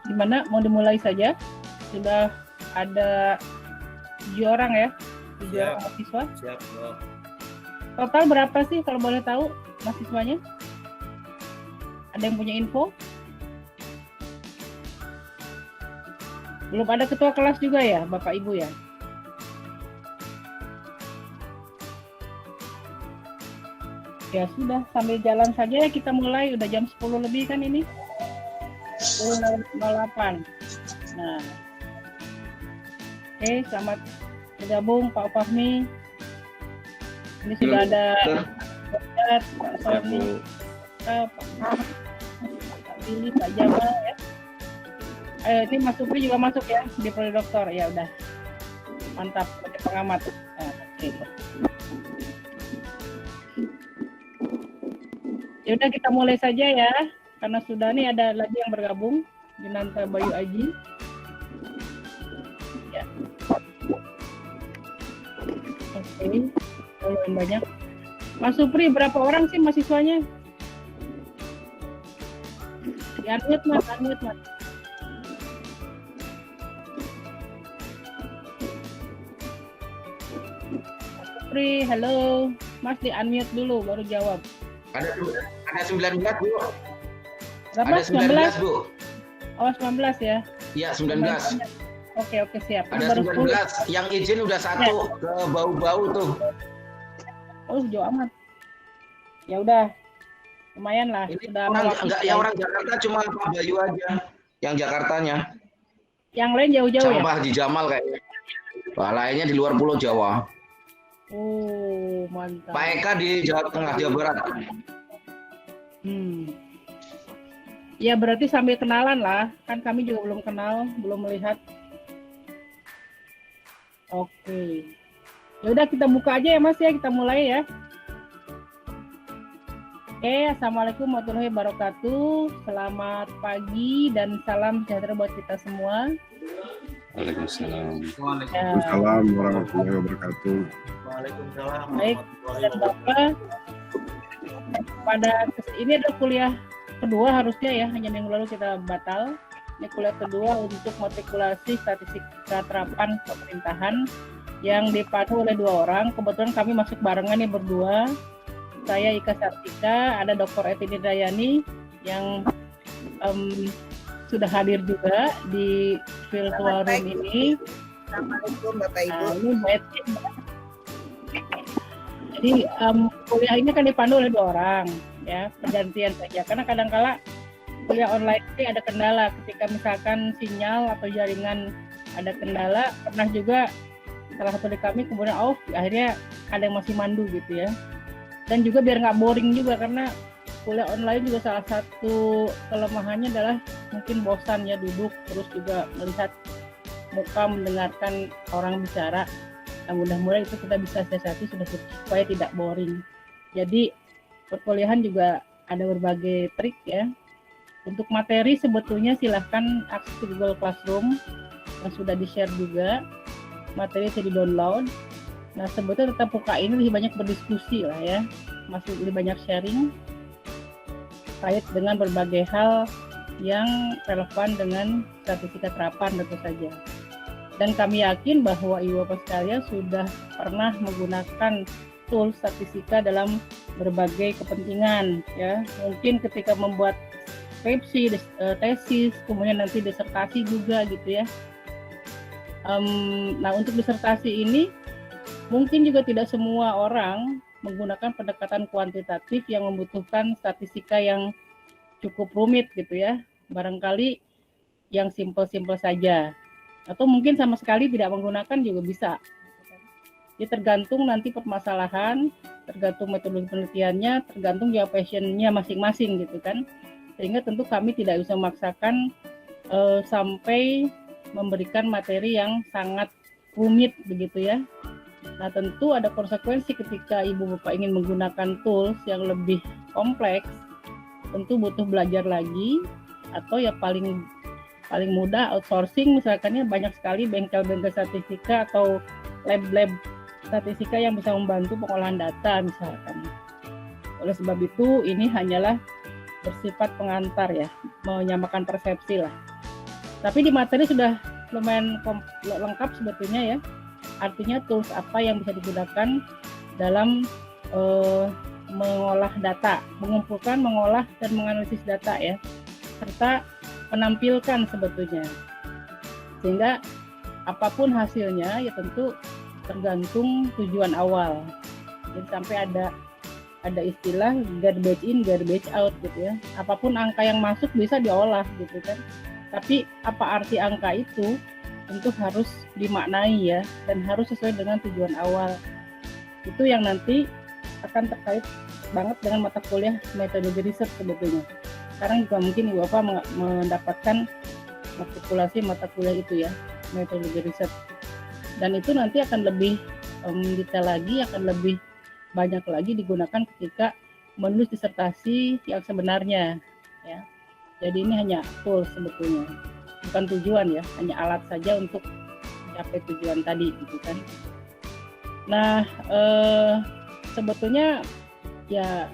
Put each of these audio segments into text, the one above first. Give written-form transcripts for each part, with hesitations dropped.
Gimana, mau dimulai saja? Sudah ada 7 orang ya? 7 orang mahasiswa? Siap. Total berapa sih kalau boleh tahu mahasiswanya? Ada yang punya info? Belum ada ketua kelas juga ya, Bapak Ibu ya? Ya sudah, sambil jalan saja ya kita mulai. Udah jam 10 lebih kan ini? 10.08. Nah, oke, selamat bergabung Pak Fahmi. Ini sudah ada Pak Sony, Pak Billy, Pak Jamal ya. Ini Mas Supri juga masuk ya di Prodi Doktor. Ya udah, mantap sebagai pengamat. Nah, oke. Ya udah kita mulai saja ya, karena sudah nih ada lagi yang bergabung, Junanta Bayu Aji. Ya. Oke, lumayan banyak. Mas Supri, berapa orang sih mahasiswanya? Unmute Mas. Mas Supri, halo. Mas di unmute dulu, baru jawab. Ada 19, Bu. Berapa? Ada 19, Bu. Oh, 19 ya? Iya, 19. Oke, siap. Ada 19. Yang izin udah 1 ke bau-bau tuh. Oh, jauh amat. Ya udah. Lumayan lah. Ini sudah enggak yang orang Jakarta cuma Pak Bayu aja. Yang Jakartanya. Yang lain jauh-jauh ya? Sama Pak Haji Jamal kayaknya. Wah, lainnya di luar Pulau Jawa. Oh, mantap. Pak Eka di Jawa Tengah, Jawa Barat. Ya berarti sambil kenalan lah, kan kami juga belum kenal, belum melihat. Oke. Ya udah kita buka aja ya Mas ya, kita mulai ya. Oke, assalamualaikum warahmatullahi wabarakatuh. Selamat pagi dan salam sejahtera buat kita semua. Waalaikumsalam. Waalaikumsalam warahmatullahi wabarakatuh. Waalaikumsalam. Baik, dan Bapak, pada ini adalah kuliah kedua harusnya ya, hanya minggu lalu kita batal. Ini kuliah kedua untuk matrikulasi statistika terapan pemerintahan yang dipandu oleh 2 orang. Kebetulan kami masuk barengan nih berdua. Saya Ika Sartika, ada Dr. Etini Dayani yang sudah hadir juga di virtual room ini. Assalamualaikum Bapak Ibu. Jadi kuliah ini kan dipandu oleh 2 orang ya, pergantian saja. Karena kadang-kala kuliah online ini ada kendala ketika misalkan sinyal atau jaringan ada kendala. Pernah juga salah satu dari kami kemudian off, akhirnya ada yang masih mandu gitu ya. Dan juga biar nggak boring juga, karena kuliah online juga salah satu kelemahannya adalah mungkin bosan ya duduk terus juga melihat muka, mendengarkan orang bicara. Nah, mudah-mudahan itu kita bisa siasati supaya tidak boring. Jadi perkuliahan juga ada berbagai trik ya. Untuk materi sebetulnya silahkan akses ke Google Classroom yang sudah di-share juga. Materi bisa di-download. Nah, sebetulnya tetap buka ini lebih banyak berdiskusi lah ya. Masih lebih banyak sharing terkait dengan berbagai hal yang relevan dengan statistika terapan tentu saja. Dan kami yakin bahwa Ibu Bapak sekalian sudah pernah menggunakan tool statistika dalam berbagai kepentingan ya. Mungkin ketika membuat skripsi, tesis, kemudian nanti disertasi juga gitu ya. Nah, untuk disertasi ini mungkin juga tidak semua orang menggunakan pendekatan kuantitatif yang membutuhkan statistika yang cukup rumit gitu ya. Barangkali yang simpel-simpel saja. Atau mungkin sama sekali tidak menggunakan juga bisa. Jadi tergantung nanti permasalahan, tergantung metodologi penelitiannya, tergantung juga passion-nya masing-masing gitu kan. Sehingga tentu kami tidak bisa memaksakan sampai memberikan materi yang sangat rumit begitu ya. Nah, tentu ada konsekuensi ketika Ibu Bapak ingin menggunakan tools yang lebih kompleks, tentu butuh belajar lagi, atau ya paling mudah outsourcing, misalkannya banyak sekali bengkel-bengkel statistika atau lab-lab statistika yang bisa membantu pengolahan data misalkan. Oleh sebab itu ini hanyalah bersifat pengantar ya, menyamakan persepsi lah. Tapi di materi sudah lumayan lengkap sebetulnya ya. Artinya tools apa yang bisa digunakan dalam mengolah data, mengumpulkan, mengolah, dan menganalisis data ya, serta menampilkan sebetulnya. Sehingga apapun hasilnya ya tentu tergantung tujuan awal. Jadi sampai ada istilah garbage in, garbage out gitu ya. Apapun angka yang masuk bisa diolah gitu kan. Tapi apa arti angka itu tentu harus dimaknai ya, dan harus sesuai dengan tujuan awal. Itu yang nanti akan terkait banget dengan mata kuliah metodologi riset sebetulnya. Sekarang juga mungkin Ibu Bapak mendapatkan matrikulasi mata kuliah itu ya, metodologi riset. Dan itu nanti akan lebih detail lagi, akan lebih banyak lagi digunakan ketika menulis disertasi yang sebenarnya ya. Jadi ini hanya tools sebetulnya, bukan tujuan ya, hanya alat saja untuk mencapai tujuan tadi gitu kan. Nah, sebetulnya ya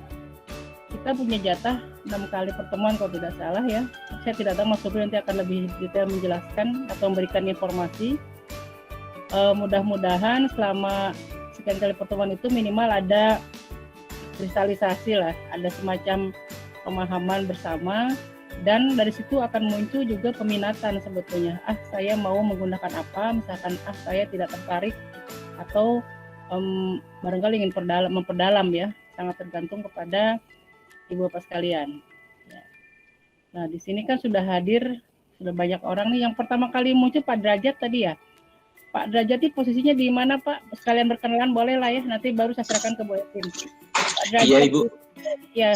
kita punya jatah 6 kali pertemuan kalau tidak salah ya. Saya tidak tahu Mas Sobri nanti akan lebih detail menjelaskan atau memberikan informasi. Mudah-mudahan selama sekian kali pertemuan itu minimal ada kristalisasi lah, ada semacam pemahaman bersama, dan dari situ akan muncul juga peminatan sebetulnya. Saya mau menggunakan apa, misalkan saya tidak tertarik, atau barangkali ingin memperdalam ya, sangat tergantung kepada Ibu Bapak sekalian. Ya. Nah di sini kan sudah hadir, sudah banyak orang nih. Yang pertama kali muncul Pak Derajat tadi ya. Pak Derajat ini posisinya di mana Pak? Sekalian berkenalan boleh lah ya, nanti baru saya serahkan ke Bu Etin. Iya Ibu. Ya.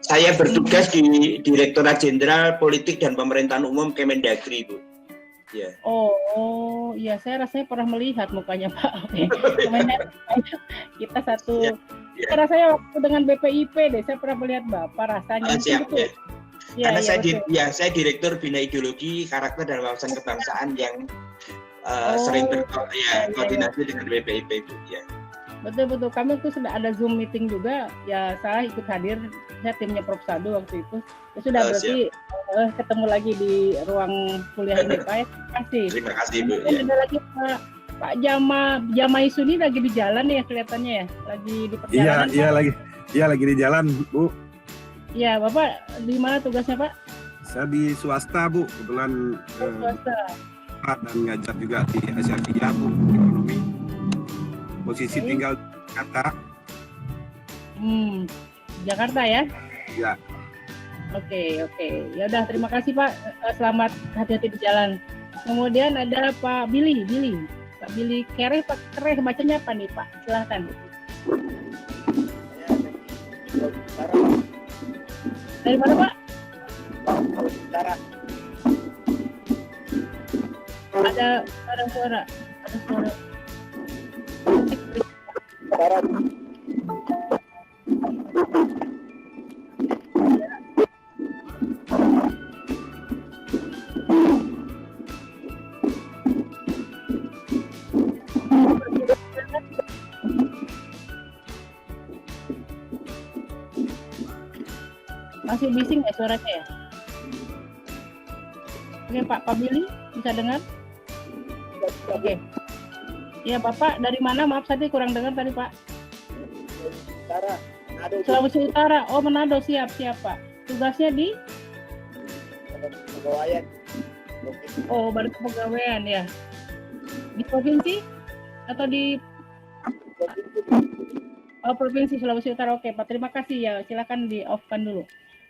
Saya bertugas di Direktorat Jenderal Politik dan Pemerintahan Umum Kemendagri Ibu. Ya. Oh, iya saya rasanya pernah melihat mukanya Pak. Oke. Kita satu. Ya. Saya rasanya waktu dengan BPIP deh, saya pernah melihat Bapak rasanya. Siap betul. Ya. Karena ya, saya Direktur Bina Ideologi, Karakter dan Wawasan Kebangsaan yang sering koordinasi dengan BPIP Ibu. Ya. Betul. Kami tuh sudah ada Zoom meeting juga. Ya saya ikut hadir. Saya timnya Prof. Sadu waktu itu. Ya sudah berarti ketemu lagi di ruang kuliah ini Pak. Terima kasih. Terima kasih Bu. Dan ada lagi Pak Jamai Suni lagi di jalan ya kelihatannya ya. Lagi di perjalanan. Iya lagi di jalan Bu. Iya Bapak di mana tugasnya Pak? Saya di swasta Bu, kebetulan Swasta. Dan ngajar juga di SLIA Bu, ekonomi. Posisi tinggal di Jakarta. Jakarta ya? Ya. Oke. Ya udah terima kasih Pak. Selamat hati-hati di jalan. Kemudian ada Pak Billy. Pak Billy Kereh, Pak Kereh bacanya apa nih Pak? Silahkan. Dari mana Pak? Ada suara. Masih bising ya suaranya ya? Oke Pak Billy bisa dengar? Oke. Ya Bapak dari mana? Maaf tadi kurang dengar tadi Pak. Sulawesi Utara. Oh Manado, siap Pak. Tugasnya di? Pegawaian. Oh baru kepegawaian ya. Di provinsi atau di? Oh provinsi Sulawesi Utara. Oke Pak, terima kasih ya. Silakan di off-kan dulu.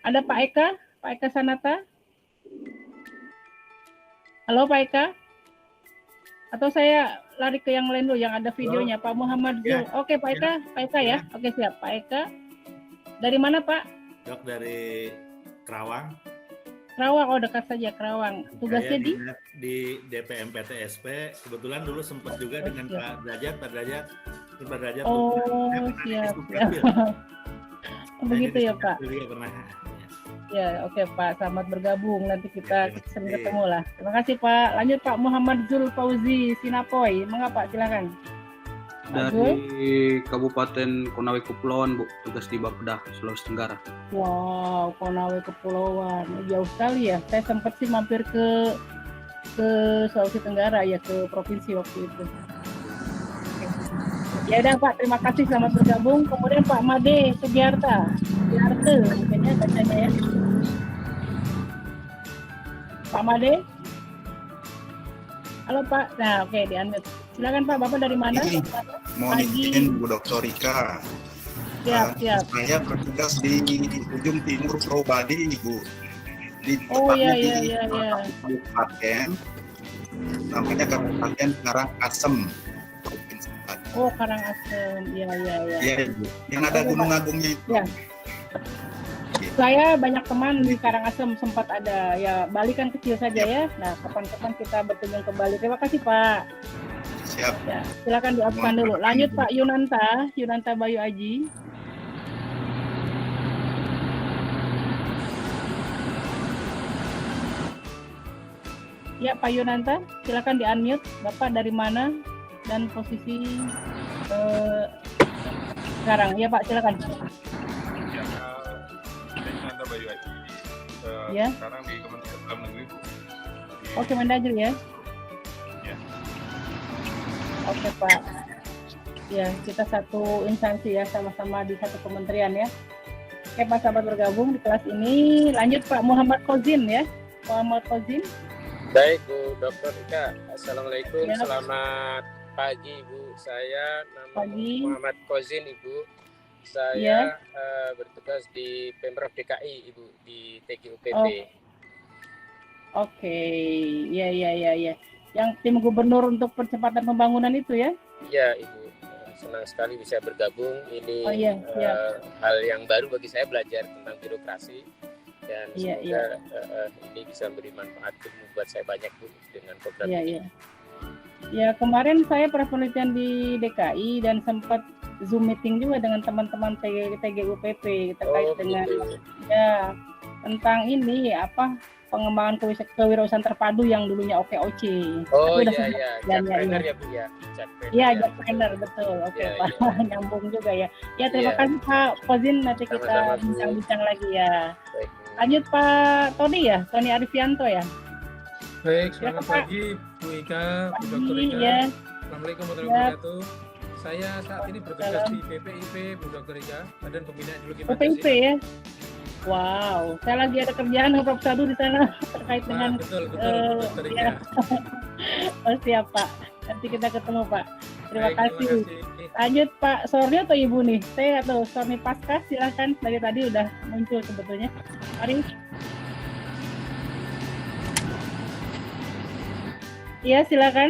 Ada Pak Eka Sanata. Halo Pak Eka. Atau saya lari ke yang lain dulu yang ada videonya. Pak Muhammad Zul. Ya. Oke Pak Eka ya. Oke siap Pak Eka. Dari mana Pak? Dok dari Kerawang. Oh dekat saja Kerawang. Tugasnya di DPM PTSP. Kebetulan dulu sempat juga dengan Pak Derajat. Oh siap. Begitu ya Pak. Pernah. Ya, oke Pak, selamat bergabung. Nanti kita sering ketemu lah. Terima kasih Pak. Lanjut Pak Muhammad Zul Fauzi Sinapoy. Mengapa? Silakan. Dari Kabupaten Konawe Kepulauan, Bu, tugas di Bapeda, Sulawesi Tenggara. Wow, Konawe Kepulauan. Jauh sekali ya. Saya sempat sih mampir ke ke Sulawesi Tenggara ya, ke provinsi waktu itu. Ya udah Pak, terima kasih selamat bergabung. Kemudian Pak Made Sugiarta, mungkinnya bacanya ya. Pak Made. Halo Pak. Nah, oke, di-unmute. Silakan Pak, Bapak dari mana? Mohon izin Bu Dr. Rika. Siap. Saya bertugas di ujung timur Pulau Badi, Ibu. Oh iya. Kabupaten, namanya Kabupaten Karangasem. Oh, Karangasem. Iya. Iya, Ibu. Yang ada Gunung Agungnya itu. Ya. Saya banyak teman di Karangasem, sempat ada. Ya, Bali kan kecil saja ya. Nah, kapan-kapan kita berkunjung ke Bali. Terima kasih Pak. Siap. Ya, silakan di-off-kan dulu. Lanjut Pak Yunanta Bayu Aji. Ya, Pak Yunanta, silakan di-unmute. Bapak dari mana dan posisi sekarang? Ya, Pak, silakan. Ya, Yunanta Bayu Aji. Ya. Sekarang di Kementerian Dalam Negeri, Bu. Oke, Mendagri ya. Ya. Oke, Pak. Ya, kita satu instansi ya, sama-sama di satu kementerian ya. Oke, Pak, sahabat bergabung di kelas ini. Lanjut Pak Muhammad Kozin ya. Muhammad Kozin. Baik Bu Dr. Rika, Assalamualaikum, Ya. Selamat pagi Ibu. Saya Pagi. Muhammad Kozin Ibu. Saya Ya. Bertugas di Pemprov DKI Ibu, di TGUPP. Oke, ya. Yang tim gubernur untuk percepatan pembangunan itu ya? Iya Ibu, senang sekali bisa bergabung. Ini Oh, iya, hal yang baru bagi saya, belajar tentang birokrasi. Dan Iya, semoga ini bisa memberi manfaat buat saya banyak Bu dengan program ini. Iya. Ya, kemarin saya pernah penelitian di DKI dan sempat Zoom meeting juga dengan teman-teman TGUPP terkait dengan gitu. ya tentang ini pengembangan kewirausahaan terpadu yang dulunya OKOC. Oh Tapi udah iya, sempat Jack jalannya, Trainer ya. ya Bu ya. Jack Trainer, Iya, ya. Jack Trainer, betul. Oke, Iya, Pak. iya. Nyambung juga ya. Ya, terima Iya. kasih Pak Kozin, nanti kita Sama-sama, Bu. bincang-bincang lagi ya. Baik, Bu. Lanjut Pak Tony ya, Tony Arifianto ya. Baik, selamat Pak. pagi Bu Ika, Bu Dr. Pagi Ika. ya. Assalamualaikum Ya. warahmatullahi wabarakatuh. Saya saat ini bertugas Salam. di BPIP, Bu Dr. Ika, Badan Pembinaan Ideologi BPIP Pancasila. ya. Wow, saya lagi ada kerjaan Prof. Sadu di sana terkait dengan Betul, Bu Dr. Ika. ya. Oh, siap Pak. Nanti kita ketemu Pak. Terima Baik, kasih. terima kasih. Lanjut Pak Sorni atau Ibu nih? Saya atau Sorni Pasca, silahkan. Dari tadi udah muncul sebetulnya. Mari. Iya, silakan.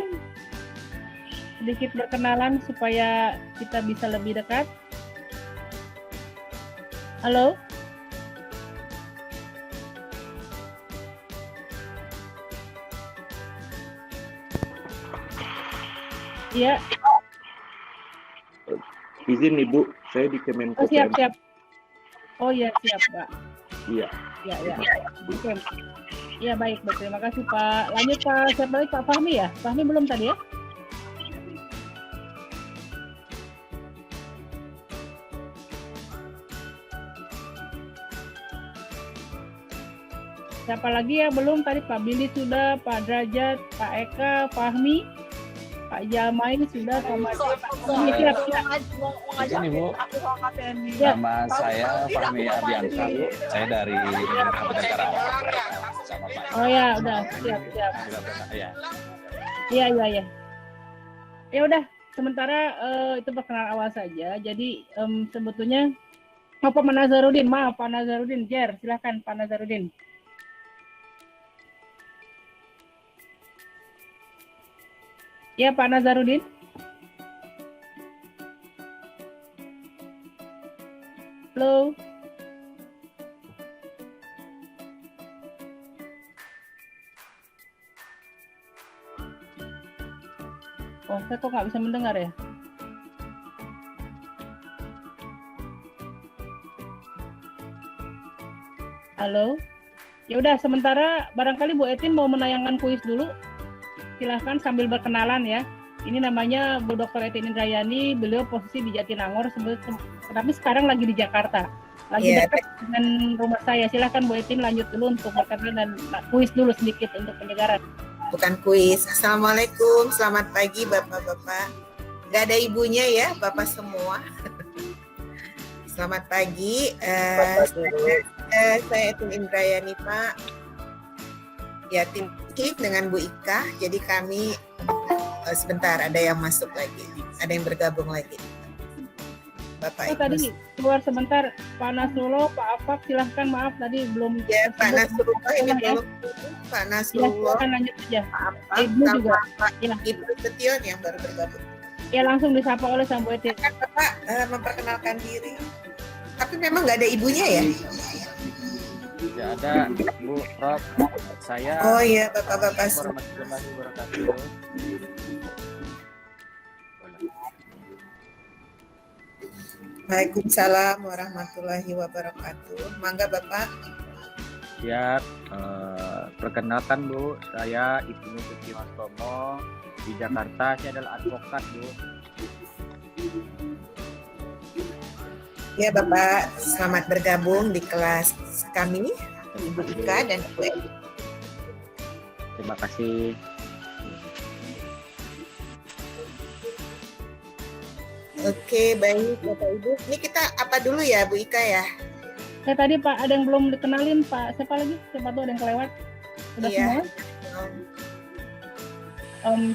Sedikit berkenalan supaya kita bisa lebih dekat. Halo? Iya, Izin Ibu, saya di Kemenko. oh, siap. Oh iya, siap Pak. Iya. Ya. Oke. Iya, baik. Terima kasih Pak. Lanjut Pak, siapa lagi Pak Fahmi ya? Fahmi belum tadi ya? Siapa lagi ya? Belum tadi Pak Billy sudah, Pak Derajat, Pak Eka, Fahmi, Pak Jamai sudah, Pak Madi, Pak Fahmi, siap. Ini Bu, Ya. nama saya Fahmi Ardiansa Bu. Saya dari Kabupaten Karangasem sama Pak. Oh ya, udah, siap. Ya. Iya. Ya udah, sementara itu perkenalan awal saja. Jadi sebetulnya Pak Nazarudin, maaf Pak Nazarudin, silahkan Pak Nazarudin. Ya Pak Nazarudin. Halo. Oh, saya kok nggak bisa mendengar ya? Halo? Ya udah, sementara barangkali Bu Etin mau menayangkan kuis dulu. Silahkan sambil berkenalan ya. Ini namanya Bu Dr. Etin Indrayani, beliau posisi di Jatinangor, tapi sekarang lagi di Jakarta. Lagi dekat dengan rumah saya. Silahkan Bu Etin lanjut dulu untuk berkenalan dan kuis dulu sedikit untuk penyegaran. Bukan kuis. Assalamualaikum, selamat pagi Bapak-Bapak. Gak ada ibunya ya, Bapak semua. Selamat pagi. Saya tim Indrayani Pak. Ya, tim KIP dengan Bu Ika. Jadi kami sebentar ada yang masuk lagi, ada yang bergabung lagi. Bapak tadi keluar sebentar, Pak Nasrullah, Pak Afak, silahkan, maaf tadi belum. Ya, Pak Nasrullah ini belum. Pak Nasrullah. Silahkan lanjut saja. Pak Ibu juga. Ya. Ibu Setion yang baru bergabung. Ya, langsung disapa oleh Sang Bu Etin. Kan Bapak memperkenalkan diri. Tapi memang nggak ada ibunya ya? Tidak ada, Bu Prof. Saya. Oh iya, Bapak-bapak semua. Warahmatullahi wabarakatuh. Waalaikumsalam warahmatullahi wabarakatuh. Mangga Bapak. Ya, perkenalkan Bu, saya Ibnu Setiawastomo di Jakarta. Saya adalah advokat Bu. Ya Bapak, selamat bergabung di kelas kami, Ibu Ika dan Ibu Edi. Terima kasih. Oke, baik Bapak Ibu. Ini kita apa dulu ya Bu Ika ya? Tadi Pak, ada yang belum dikenalin Pak. Siapa lagi? Siapa tuh ada yang kelewat? Sudah Iya. semua?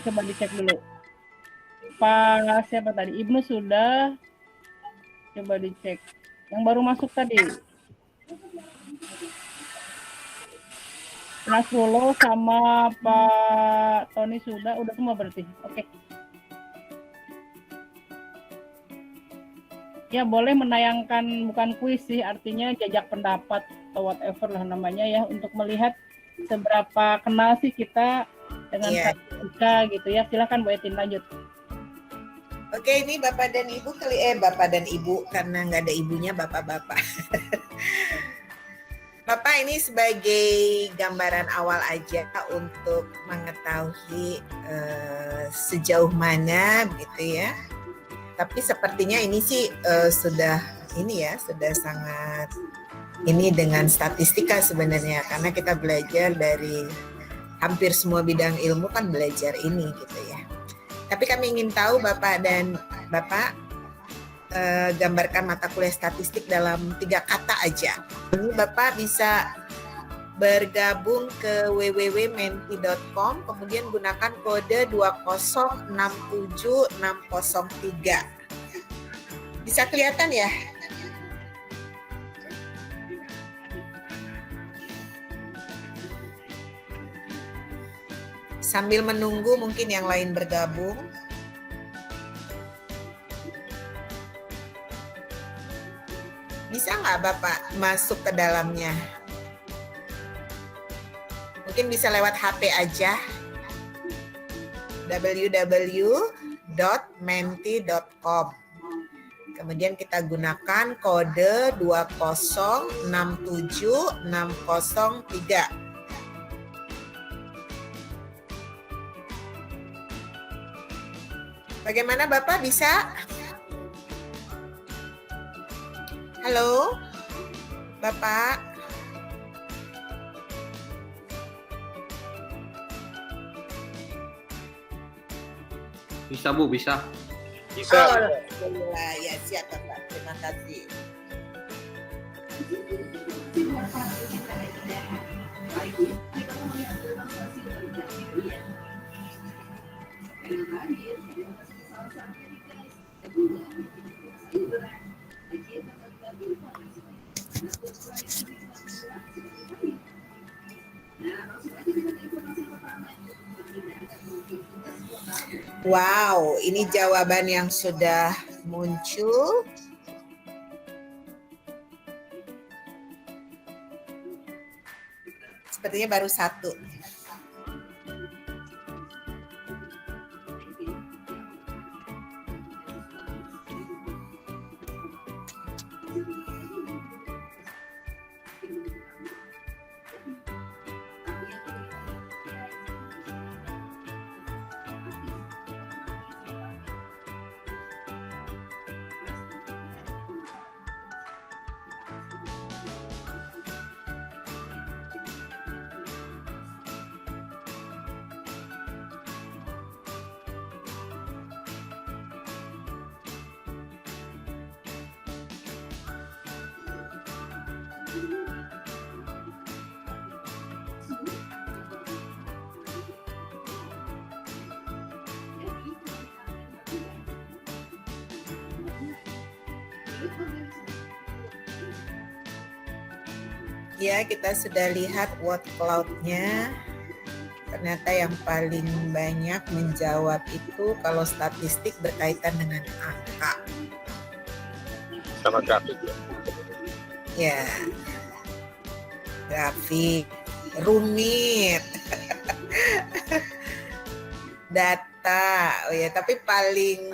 Coba dicek dulu. Pak siapa tadi? Ibnu sudah. Coba dicek. Yang baru masuk tadi. Nasrullah sama Pak Tony sudah semua berarti. Oke. Ya, boleh menayangkan, bukan kuis sih, artinya jajak pendapat atau whatever lah namanya ya, untuk melihat seberapa kenal sih kita dengan Ika gitu ya. Silakan Bu Etin lanjut. Oke, ini Bapak dan Ibu Bapak dan Ibu karena nggak ada ibunya Bapak-bapak. Bapak ini sebagai gambaran awal aja untuk mengetahui sejauh mana gitu ya. Tapi sepertinya ini sih sudah sangat ini dengan statistika sebenarnya, karena kita belajar dari hampir semua bidang ilmu kan belajar ini gitu ya. Tapi kami ingin tahu Bapak dan Bapak gambarkan mata kuliah statistik dalam 3 kata aja. Ini Bapak bisa bergabung ke www.menti.com, kemudian gunakan kode 2067603. Bisa kelihatan ya? Sambil menunggu mungkin yang lain bergabung. Bisa nggak Bapak masuk ke dalamnya? Mungkin bisa lewat HP aja, www.menti.com. Kemudian kita gunakan kode 2067603. Bagaimana Bapak bisa? Halo, Bapak. Bisa Bu, bisa. Bisa. Oh, alhamdulillah. Ya, siap Bapak. Terima kasih. Wow, ini jawaban yang sudah muncul. Sepertinya baru 1. Ya, kita sudah lihat word cloud-nya. Ternyata yang paling banyak menjawab itu kalau statistik berkaitan dengan angka. Sama grafik ya. Ya, grafik, rumit, data. Oh ya, tapi paling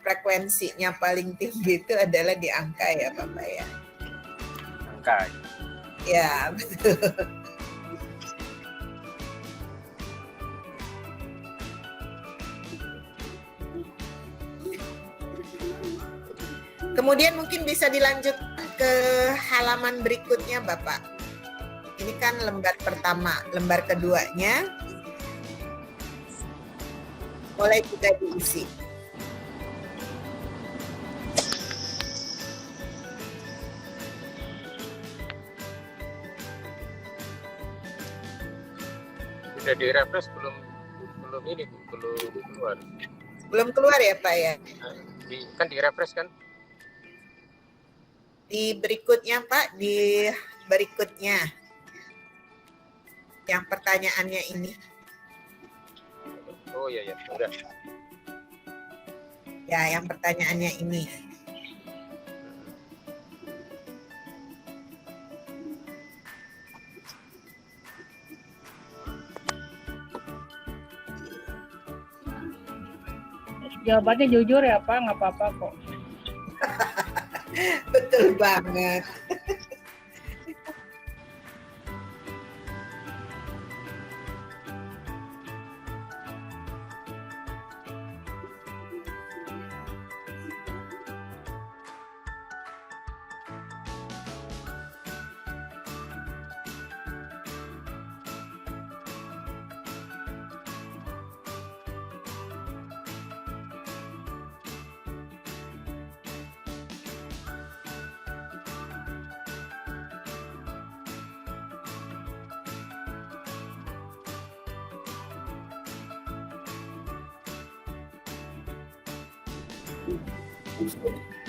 frekuensinya paling tinggi itu adalah di angka ya, Bapak ya. Angka. Ya, betul. Kemudian mungkin bisa dilanjutkan ke halaman berikutnya, Bapak. Ini kan lembar pertama, lembar keduanya mulai juga diisi. Sudah direfresh belum ini Bu, belum keluar. Belum keluar ya, Pak ya? Kan direfresh kan? Di berikutnya, Pak, di berikutnya. Yang pertanyaannya ini. Oh iya ya, udah. Ya, yang pertanyaannya ini. Jawabannya jujur ya Pak, nggak apa-apa kok. Betul banget.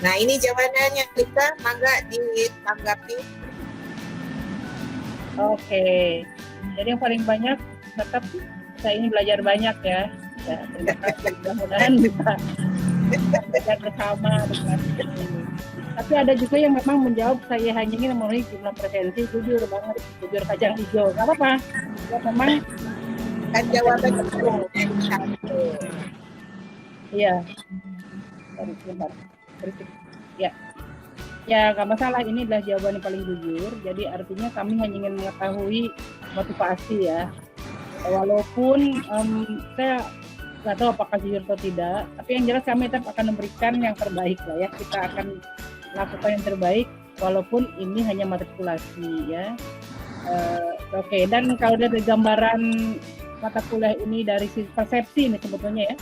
Nah, ini jawabannya, Lika, mangga ditanggapi. Oke, jadi yang paling banyak tetap saya ini belajar banyak ya. Ya, terima kasih. Mudah-mudahan bisa belajar bersama dengan ini. Tapi ada juga yang memang menjawab saya hanya ingin memenuhi jumlah presensi, jujur banget, jujur kacang hijau. Nggak apa-apa, ya, memang kan jawabannya satu. Iya. Ya, ya nggak masalah. Ini adalah jawaban yang paling jujur. Jadi artinya kami hanya ingin mengetahui motivasi ya. Walaupun saya nggak tahu apakah jujur atau tidak. Tapi yang jelas kami tetap akan memberikan yang terbaik lah ya. Kita akan lakukan yang terbaik walaupun ini hanya matrikulasi ya. Oke. Dan kalau dari gambaran mata kuliah ini dari sisi persepsi ini sebetulnya ya,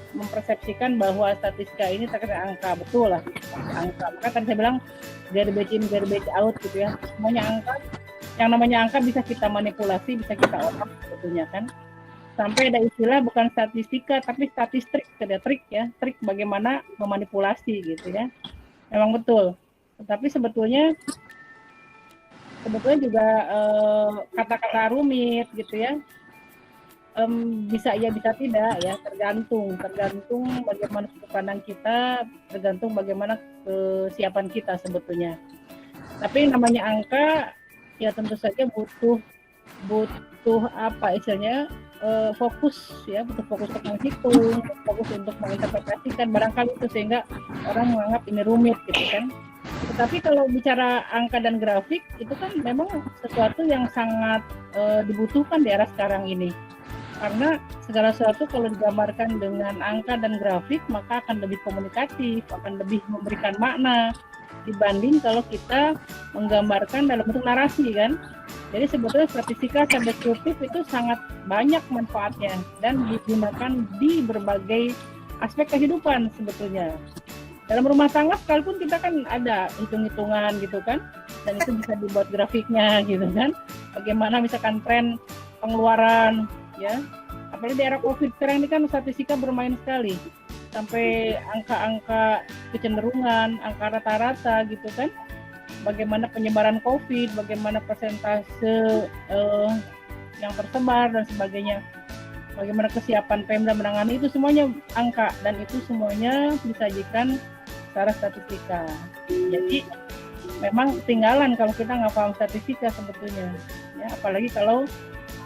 mempersepsikan bahwa statistika ini terkait angka, betul lah angka. Maka tadi saya bilang garbage in garbage out gitu ya, semuanya angka. Yang namanya angka bisa kita manipulasi, bisa kita otak sebetulnya kan. Sampai ada istilah bukan statistika tapi statistik, ada trik ya, trik bagaimana memanipulasi gitu ya. Memang betul. Tetapi sebetulnya juga kata-kata rumit gitu ya. Bisa iya bisa tidak ya, tergantung bagaimana sudut pandang kita, tergantung bagaimana kesiapan kita sebetulnya. Tapi namanya angka ya tentu saja butuh apa istilahnya, fokus ya, butuh fokus untuk menghitung, fokus untuk menginterpretasikan barangkali itu sehingga orang menganggap ini rumit gitu kan. Tetapi kalau bicara angka dan grafik itu kan memang sesuatu yang sangat dibutuhkan di era sekarang ini. Karena segala sesuatu kalau digambarkan dengan angka dan grafik maka akan lebih komunikatif, akan lebih memberikan makna dibanding kalau kita menggambarkan dalam bentuk narasi kan. Jadi sebetulnya statistika dan deskriptif itu sangat banyak manfaatnya dan digunakan di berbagai aspek kehidupan sebetulnya. Dalam rumah tangga sekalipun kita kan ada hitung-hitungan gitu kan, dan itu bisa dibuat grafiknya gitu kan. Bagaimana misalkan tren pengeluaran ya, apalagi di era COVID sekarang ini kan statistika bermain sekali. sampai angka-angka kecenderungan, angka rata-rata gitu kan. Bagaimana penyebaran COVID, bagaimana persentase yang tersebar dan sebagainya. Bagaimana kesiapan Pemda menangani itu semuanya angka dan itu semuanya disajikan secara statistika. Jadi memang ketinggalan kalau kita nggak paham statistika sebetulnya, ya apalagi kalau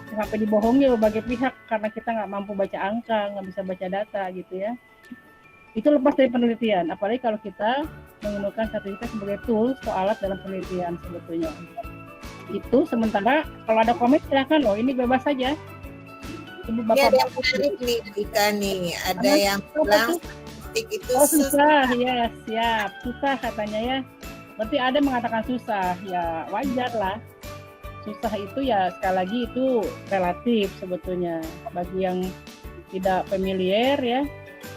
sampai dibohongi berbagai pihak karena kita nggak mampu baca angka, nggak bisa baca data gitu ya. Itu lepas dari penelitian, apalagi kalau kita menggunakan statistika sebagai tools atau alat dalam penelitian sebetulnya. Itu sementara kalau ada komen silakan loh, ini bebas saja. Ibu Ini Bapak. ada yang menarik nih, Ika nih. Ada yang bilang statistik itu susah, ya siap, susah katanya ya. Berarti ada mengatakan susah, ya wajar lah. Susah itu ya sekali lagi itu relatif sebetulnya bagi yang tidak familiar ya.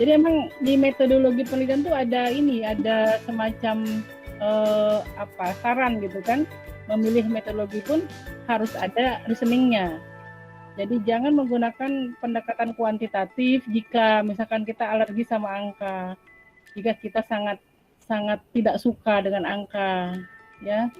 Jadi emang di metodologi penelitian tuh ada semacam saran gitu kan. Memilih metodologi pun harus ada reasoningnya. Jadi jangan menggunakan pendekatan kuantitatif jika misalkan kita alergi sama angka, jika kita sangat tidak suka dengan angka, ya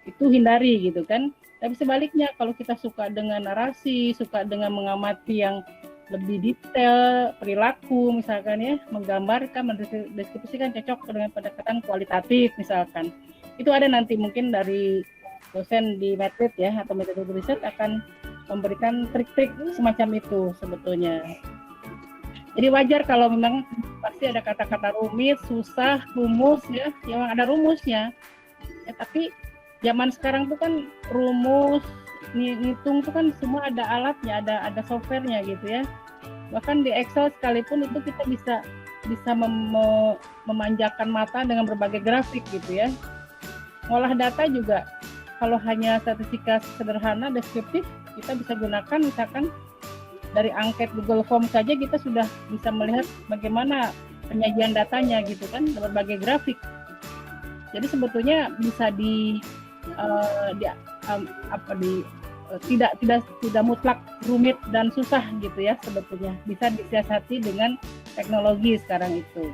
itu hindari gitu kan. Tapi sebaliknya kalau kita suka dengan narasi, suka dengan mengamati yang lebih detail perilaku misalkan ya, menggambarkan, mendeskripsikan cocok dengan pendekatan kualitatif misalkan. Itu ada nanti mungkin dari dosen di Medlit ya atau metode riset akan memberikan trik-trik semacam itu sebetulnya. Jadi wajar kalau memang pasti ada kata-kata rumit, susah, rumus ya, memang ada rumusnya. Ya, tapi zaman sekarang tuh kan rumus, ngitung tuh kan semua ada alatnya, ada softwarenya gitu ya. Bahkan di Excel sekalipun itu kita bisa memanjakan mata dengan berbagai grafik gitu ya. Ngolah data juga kalau hanya statistika sederhana, deskriptif, kita bisa gunakan misalkan dari angket Google Form saja kita sudah bisa melihat bagaimana penyajian datanya gitu kan, berbagai grafik. Jadi sebetulnya bisa tidak mutlak rumit dan susah gitu ya sebetulnya. Bisa disiasati dengan teknologi sekarang itu.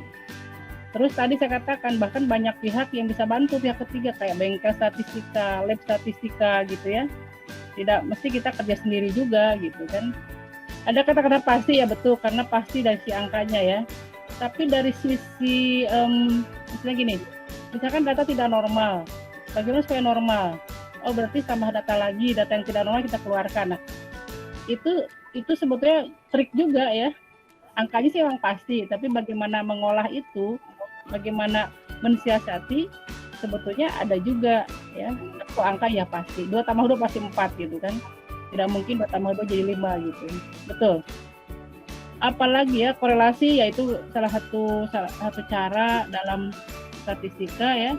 Terus tadi saya katakan bahkan banyak pihak yang bisa bantu pihak ketiga kayak bengkel statistika, lab statistika gitu ya. Tidak mesti kita kerja sendiri juga gitu kan. Ada kata-kata pasti ya betul karena pasti dari si angkanya ya. Tapi dari sisi misalnya gini, misalkan data tidak normal, bagaimana supaya normal? Oh berarti tambah data lagi, data yang tidak normal kita keluarkan. Nah itu sebetulnya trik juga ya. Angkanya sih memang pasti, tapi bagaimana mengolah itu, bagaimana mensiasati, sebetulnya ada juga ya. Kalau angka ya pasti, 2 tambah 2 pasti 4 gitu kan. Tidak mungkin 2 tambah 2 jadi 5 gitu. Betul. Apalagi ya korelasi yaitu salah satu cara dalam statistika ya.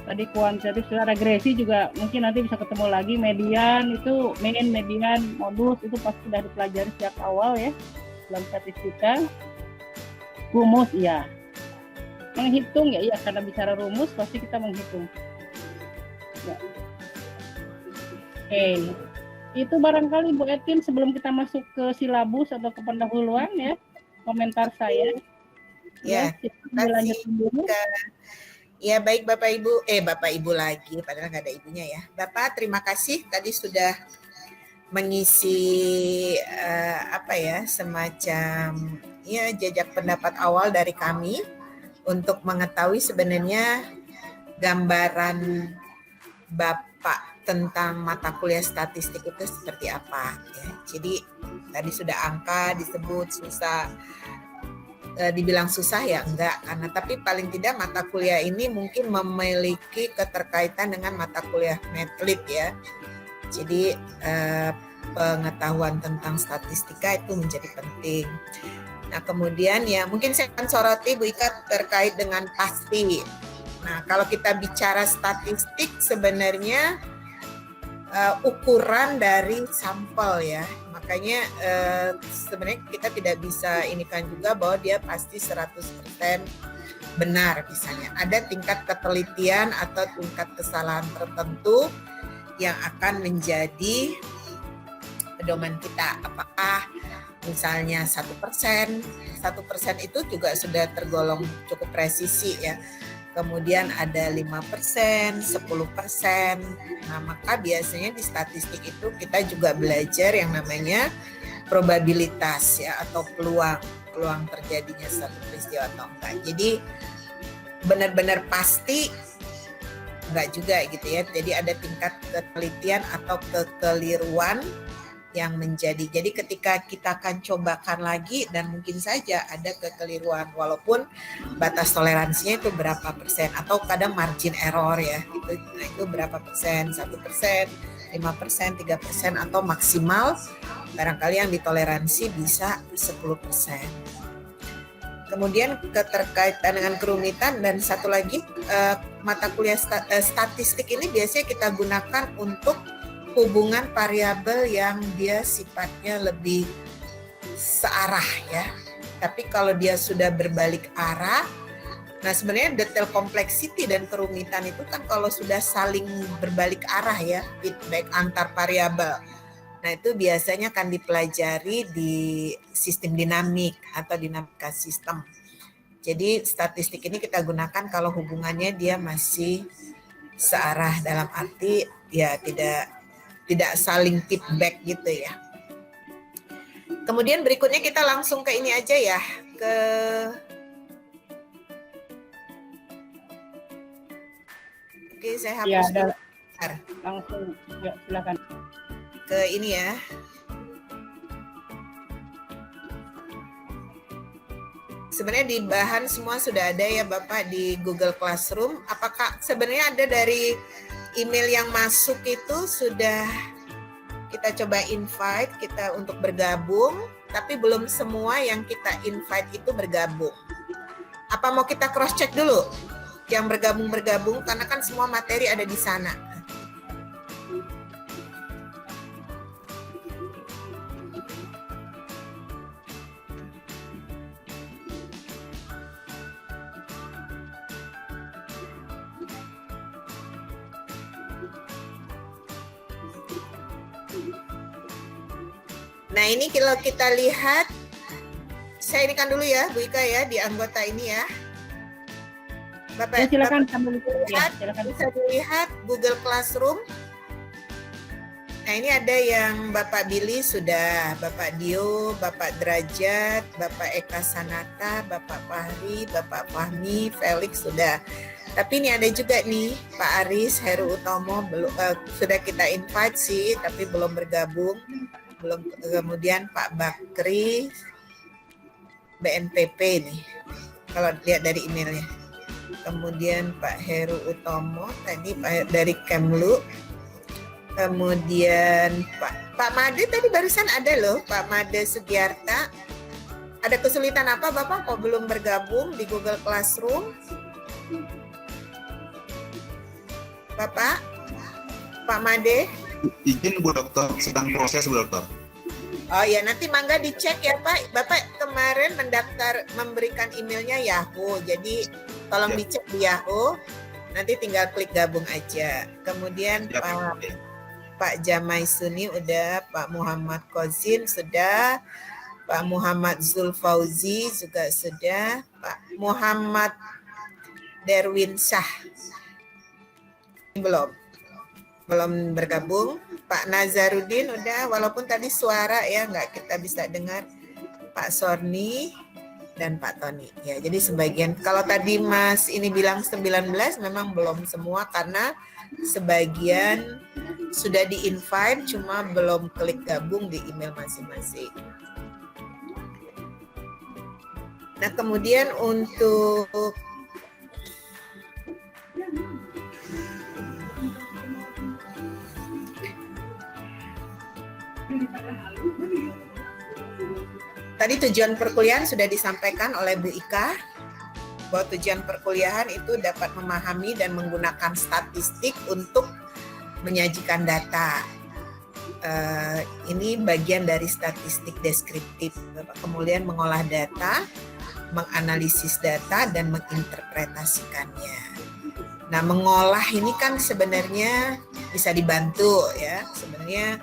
Tadi kuantitatif sudah, regresi juga mungkin nanti bisa ketemu lagi, median itu median, modus itu pasti sudah dipelajari sejak awal ya dalam statistika. Rumus ya. Menghitung ya iya karena bicara rumus pasti kita menghitung. Ya. Oke. Itu barangkali Bu Etin sebelum kita masuk ke silabus atau ke pendahuluan ya, komentar saya. Ya, terima kasih. Ya baik Bapak Ibu lagi, padahal nggak ada ibunya ya. Bapak terima kasih tadi sudah mengisi semacam ya jejak pendapat awal dari kami untuk mengetahui sebenarnya gambaran Bapak tentang mata kuliah statistik itu seperti apa ya. Jadi tadi sudah angka disebut susah, dibilang susah ya enggak, karena tapi paling tidak mata kuliah ini mungkin memiliki keterkaitan dengan mata kuliah Medlit ya. Jadi pengetahuan tentang statistika itu menjadi penting. Nah kemudian ya mungkin saya akan soroti Bu Ika terkait dengan pasti. Nah kalau kita bicara statistik sebenarnya ukuran dari sampel ya, makanya sebenarnya kita tidak bisa inikan juga bahwa dia pasti 100% benar misalnya. Ada tingkat ketelitian atau tingkat kesalahan tertentu yang akan menjadi pedoman kita. Apakah misalnya 1%, 1% itu juga sudah tergolong cukup presisi ya. Kemudian ada 5%, 10%. Nah, maka biasanya di statistik itu kita juga belajar yang namanya probabilitas ya, atau peluang terjadinya satu peristiwa atau enggak. Jadi benar-benar pasti enggak juga gitu ya. Jadi ada tingkat ketelitian atau kekeliruan yang menjadi. Jadi ketika kita akan cobakan lagi dan mungkin saja ada kekeliruan walaupun batas toleransinya itu berapa persen atau kadang margin error ya. Itu berapa persen, 1%, 5%, 3% atau maksimal barangkali yang ditoleransi bisa 10%. Kemudian keterkaitan dengan kerumitan dan satu lagi mata kuliah statistik ini biasanya kita gunakan untuk hubungan variabel yang dia sifatnya lebih searah ya. Tapi kalau dia sudah berbalik arah, nah sebenarnya detail complexity dan kerumitan itu kan kalau sudah saling berbalik arah ya, feedback antar variabel. Nah itu biasanya akan dipelajari di sistem dinamik atau dinamika sistem. Jadi statistik ini kita gunakan kalau hubungannya dia masih searah, dalam arti ya tidak saling feedback gitu ya. Kemudian berikutnya kita langsung ke ini aja ya, Oke, saya hapus Ya, dulu. langsung ya, silakan. Ke ini ya. Sebenarnya di bahan semua sudah ada ya Bapak di Google Classroom. Apakah sebenarnya ada dari email yang masuk itu sudah kita coba invite kita untuk bergabung, tapi belum semua yang kita invite itu bergabung. Apa mau kita cross check dulu yang bergabung karena kan semua materi ada di sana. Nah ini kalau kita lihat, saya ini kan dulu ya Bu Ika ya di anggota ini ya. Bapak, Ya, silakan Bapak sambil lihat, silakan. bisa dilihat Google Classroom. Nah ini ada yang Bapak Billy sudah, Bapak Dio, Bapak Derajat, Bapak Eka Sanata, Bapak Fahri, Bapak Fahmi, Felix sudah. Tapi ini ada juga nih Pak Aris, Heru Utomo, belum sudah kita invite sih, tapi belum bergabung. Belum. Kemudian Pak Bakri, BNPP nih, kalau lihat dari emailnya. Kemudian Pak Heru Utomo, tadi Pak dari Kemlu. Kemudian Pak Made tadi barusan ada loh, Pak Made Sugiarta. Ada kesulitan apa Bapak kok belum bergabung di Google Classroom? Bapak? Pak Made? Izin Bu Dokter, sedang proses Bu Dokter. Oh ya, nanti mangga dicek ya Pak. Bapak kemarin mendaftar memberikan emailnya Yahoo, jadi tolong dicek di Yahoo. Nanti tinggal klik gabung aja. Kemudian Pak Jamai Suni udah, Pak Muhammad Kozin sudah, Pak Muhammad Zulfauzi juga sudah, Pak Muhammad Derwin Syah belum bergabung. Pak Nazarudin udah, walaupun tadi suara ya nggak kita bisa dengar. Pak Sorni dan Pak Tony ya. Jadi sebagian, kalau tadi Mas ini bilang 19 memang belum semua karena sebagian sudah di-invite cuma belum klik gabung di email masing-masing. Nah, kemudian untuk tadi tujuan perkuliahan sudah disampaikan oleh Bu Ika, bahwa tujuan perkuliahan itu dapat memahami dan menggunakan statistik untuk menyajikan data. Ini bagian dari statistik deskriptif, kemudian mengolah data, menganalisis data, dan menginterpretasikannya. Nah, mengolah ini kan sebenarnya bisa dibantu ya, sebenarnya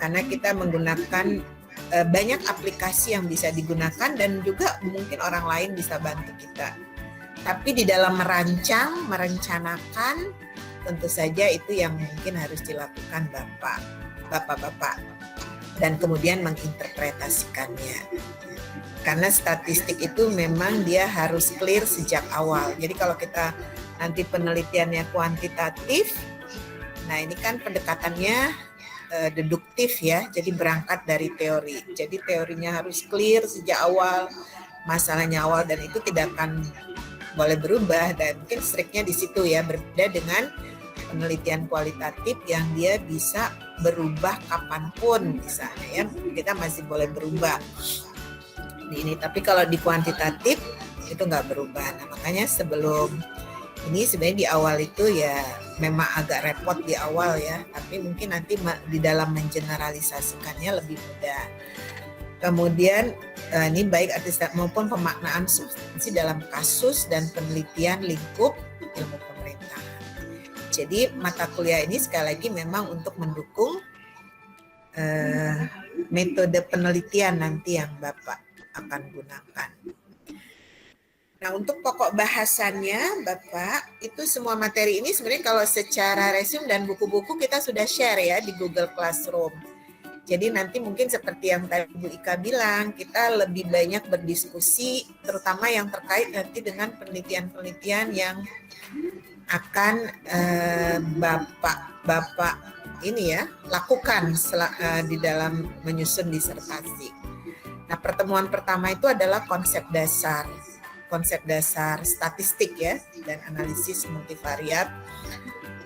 karena kita menggunakan banyak aplikasi yang bisa digunakan dan juga mungkin orang lain bisa bantu kita. Tapi di dalam merencanakan, tentu saja itu yang mungkin harus dilakukan bapak-bapak, dan kemudian menginterpretasikannya. Karena statistik itu memang dia harus clear sejak awal. Jadi kalau kita nanti penelitiannya kuantitatif, nah ini kan pendekatannya deduktif ya, jadi berangkat dari teori. Jadi teorinya harus clear sejak awal, masalahnya awal, dan itu tidak akan boleh berubah, dan mungkin striknya di situ ya, berbeda dengan penelitian kualitatif yang dia bisa berubah kapanpun misalnya ya, kita masih boleh berubah ini. Tapi kalau di kuantitatif itu nggak berubah. Nah makanya sebelum ini sebenarnya di awal itu ya memang agak repot di awal ya, tapi mungkin nanti di dalam mengeneralisasikannya lebih mudah. Kemudian ini baik arti maupun pemaknaan substansi dalam kasus dan penelitian lingkup ilmu pemerintahan. Jadi mata kuliah ini sekali lagi memang untuk mendukung metode penelitian nanti yang Bapak akan gunakan. Nah, untuk pokok bahasannya, Bapak, itu semua materi ini sebenarnya kalau secara resume dan buku-buku kita sudah share ya di Google Classroom. Jadi nanti mungkin seperti yang tadi Bu Ika bilang, kita lebih banyak berdiskusi, terutama yang terkait nanti dengan penelitian-penelitian yang akan Bapak ini ya lakukan di dalam menyusun disertasi. Nah, pertemuan pertama itu adalah konsep dasar statistik ya, dan analisis multivariat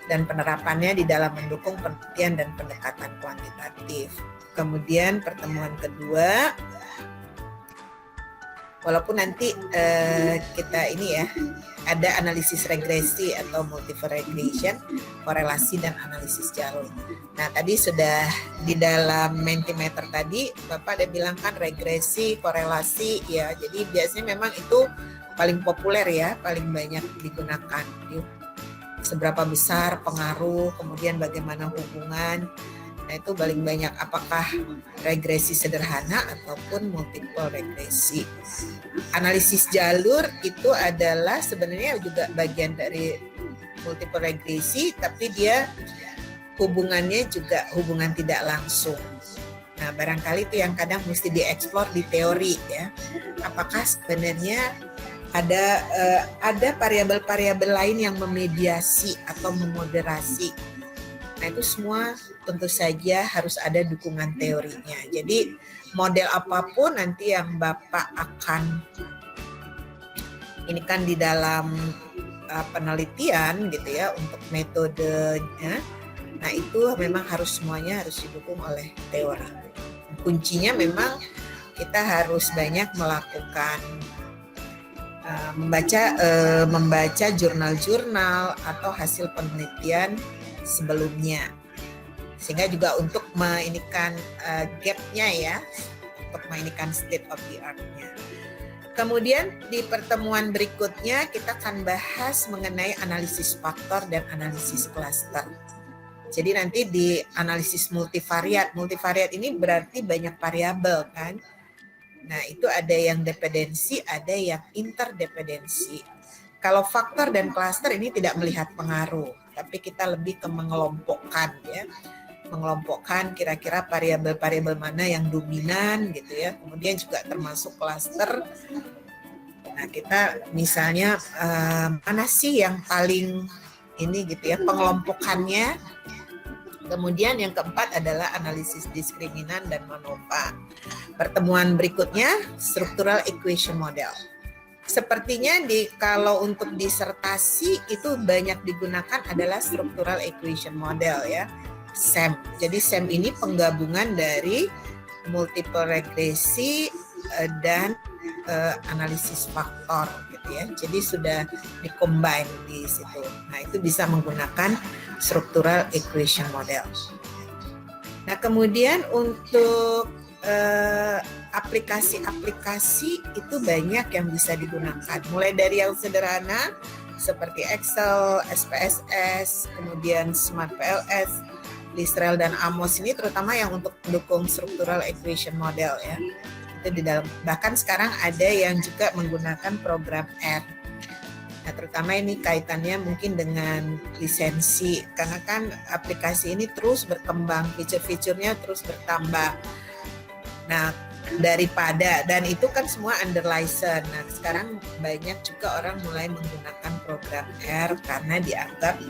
dan penerapannya di dalam mendukung penelitian dan pendekatan kuantitatif. Kemudian pertemuan kedua, walaupun nanti kita ini ya ada analisis regresi atau multivariate regression, korelasi dan analisis jalur. Nah tadi sudah di dalam Mentimeter tadi Bapak ada bilang kan regresi, korelasi ya, jadi biasanya memang itu paling populer ya, paling banyak digunakan. Seberapa besar pengaruh, kemudian bagaimana hubungan. Nah itu paling banyak, apakah regresi sederhana ataupun multiple regresi. Analisis jalur itu adalah sebenarnya juga bagian dari multiple regresi, tapi dia hubungannya juga hubungan tidak langsung. Nah barangkali itu yang kadang mesti dieksplor di teori ya. Apakah sebenarnya ada variabel-variabel lain yang memediasi atau memoderasi. Nah itu semua tentu saja harus ada dukungan teorinya. Jadi model apapun nanti yang Bapak akan ini kan di dalam penelitian gitu ya untuk metodenya. Nah itu memang semuanya harus didukung oleh teori. Kuncinya memang kita harus banyak melakukan membaca jurnal-jurnal atau hasil penelitian sebelumnya, sehingga juga untuk meinikan gap-nya ya, untuk meinikan state of the art-nya. Kemudian di pertemuan berikutnya kita akan bahas mengenai analisis faktor dan analisis klaster. Jadi nanti di analisis multivariat ini berarti banyak variabel kan. Nah itu ada yang dependensi, ada yang interdependensi. Kalau faktor dan klaster ini tidak melihat pengaruh, tapi kita lebih ke mengelompokkan ya, mengelompokkan kira-kira variabel-variabel mana yang dominan gitu ya. Kemudian juga termasuk klaster. Nah kita misalnya mana sih yang paling ini gitu ya pengelompokannya. Kemudian yang keempat adalah analisis diskriminan dan MANOVA. Pertemuan berikutnya structural equation model. Sepertinya kalau untuk disertasi itu banyak digunakan adalah structural equation model ya, SEM. Jadi SEM ini penggabungan dari multiple regresi dan analisis faktor gitu ya. Jadi sudah di-combine di situ. Nah, itu bisa menggunakan structural equation model. Nah, kemudian untuk aplikasi-aplikasi itu banyak yang bisa digunakan. Mulai dari yang sederhana seperti Excel, SPSS, kemudian Smart PLS, Lisrel dan Amos ini terutama yang untuk mendukung structural equation model ya. Itu di dalam, bahkan sekarang ada yang juga menggunakan program R. Nah, terutama ini kaitannya mungkin dengan lisensi, karena kan aplikasi ini terus berkembang, fitur-fiturnya terus bertambah. Nah, daripada, dan itu kan semua under license. Nah, sekarang banyak juga orang mulai menggunakan program R karena dianggap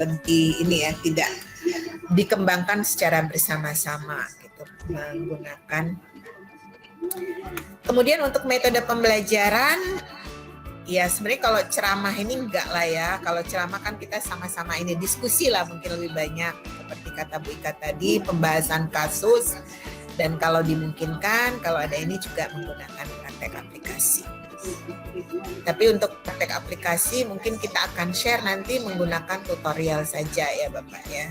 lebih ini ya, tidak dikembangkan secara bersama-sama gitu, menggunakan. Kemudian untuk metode pembelajaran, ya sebenarnya kalau ceramah ini enggak lah ya. Kalau ceramah kan kita sama-sama ini diskusi lah, mungkin lebih banyak seperti kata Bu Ika tadi, pembahasan kasus, dan kalau dimungkinkan kalau ada ini juga menggunakan praktek aplikasi. Tapi untuk praktek aplikasi mungkin kita akan share nanti menggunakan tutorial saja ya Bapak ya.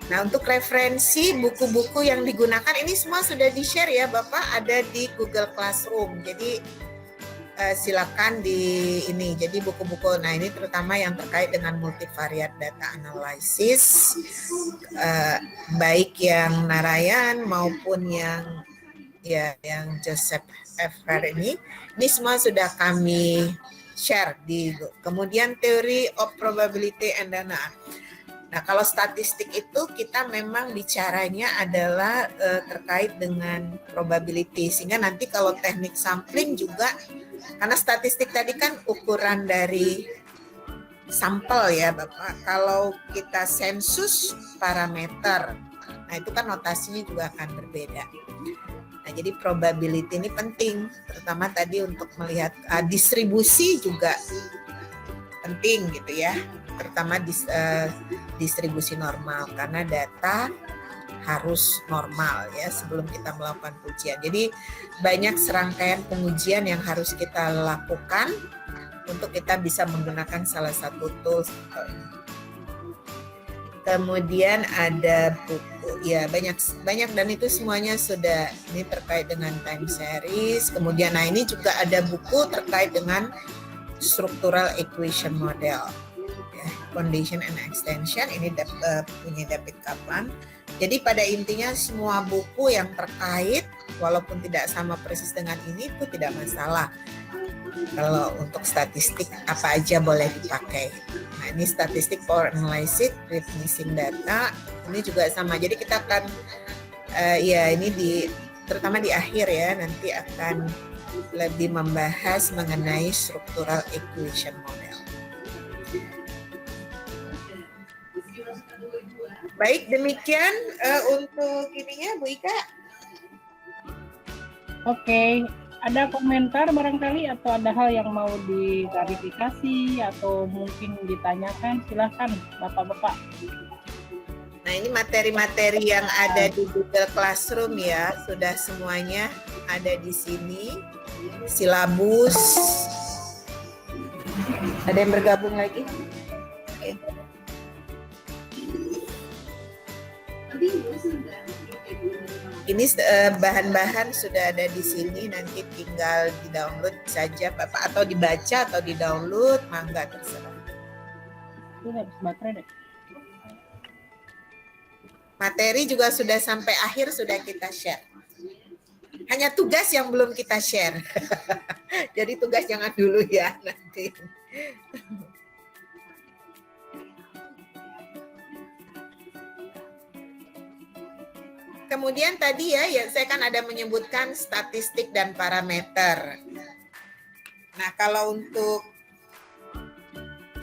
Nah, untuk referensi buku-buku yang digunakan ini semua sudah di-share ya Bapak, ada di Google Classroom. Jadi silakan di ini. Jadi buku-buku, nah ini terutama yang terkait dengan multivariate data analysis, baik yang Narayan maupun yang Joseph F. Ferrer ini semua sudah kami share di. Kemudian theory of probability and data. Nah, kalau statistik itu kita memang bicaranya adalah terkait dengan probability, sehingga nanti kalau teknik sampling juga, karena statistik tadi kan ukuran dari sampel ya Bapak. Kalau kita sensus parameter, nah itu kan notasinya juga akan berbeda. Nah, jadi probability ini penting, terutama tadi untuk melihat distribusi juga penting gitu ya, terutama distribusi normal, karena data harus normal ya sebelum kita melakukan ujian. Jadi banyak serangkaian pengujian yang harus kita lakukan untuk kita bisa menggunakan salah satu tools. Kemudian ada buku, ya banyak dan itu semuanya sudah ini terkait dengan time series. Kemudian nah ini juga ada buku terkait dengan structural equation model. Foundation and Extension ini punya David Kaplan. Jadi pada intinya semua buku yang terkait walaupun tidak sama persis dengan ini itu tidak masalah. Kalau untuk statistik apa aja boleh dipakai. Nah ini statistik power analysis with missing data ini juga sama. Jadi kita akan ini terutama di akhir ya nanti akan lebih membahas mengenai structural equation model. Baik, demikian untuk ininya Bu Ika. Oke, ada komentar barangkali atau ada hal yang mau diklarifikasi atau mungkin ditanyakan, silahkan Bapak-Bapak. Nah ini materi-materi yang ada di Google Classroom ya, sudah semuanya ada di sini. Silabus. Ada yang bergabung lagi? Oke. Ini bahan-bahan sudah ada di sini, nanti tinggal di-download saja Bapak, atau dibaca atau di-download, mangga terserah. Ini habis baterai deh. Materi juga sudah sampai akhir sudah kita share. Hanya tugas yang belum kita share. Jadi tugas jangan dulu ya nanti. Kemudian tadi ya saya kan ada menyebutkan statistik dan parameter. Nah, kalau untuk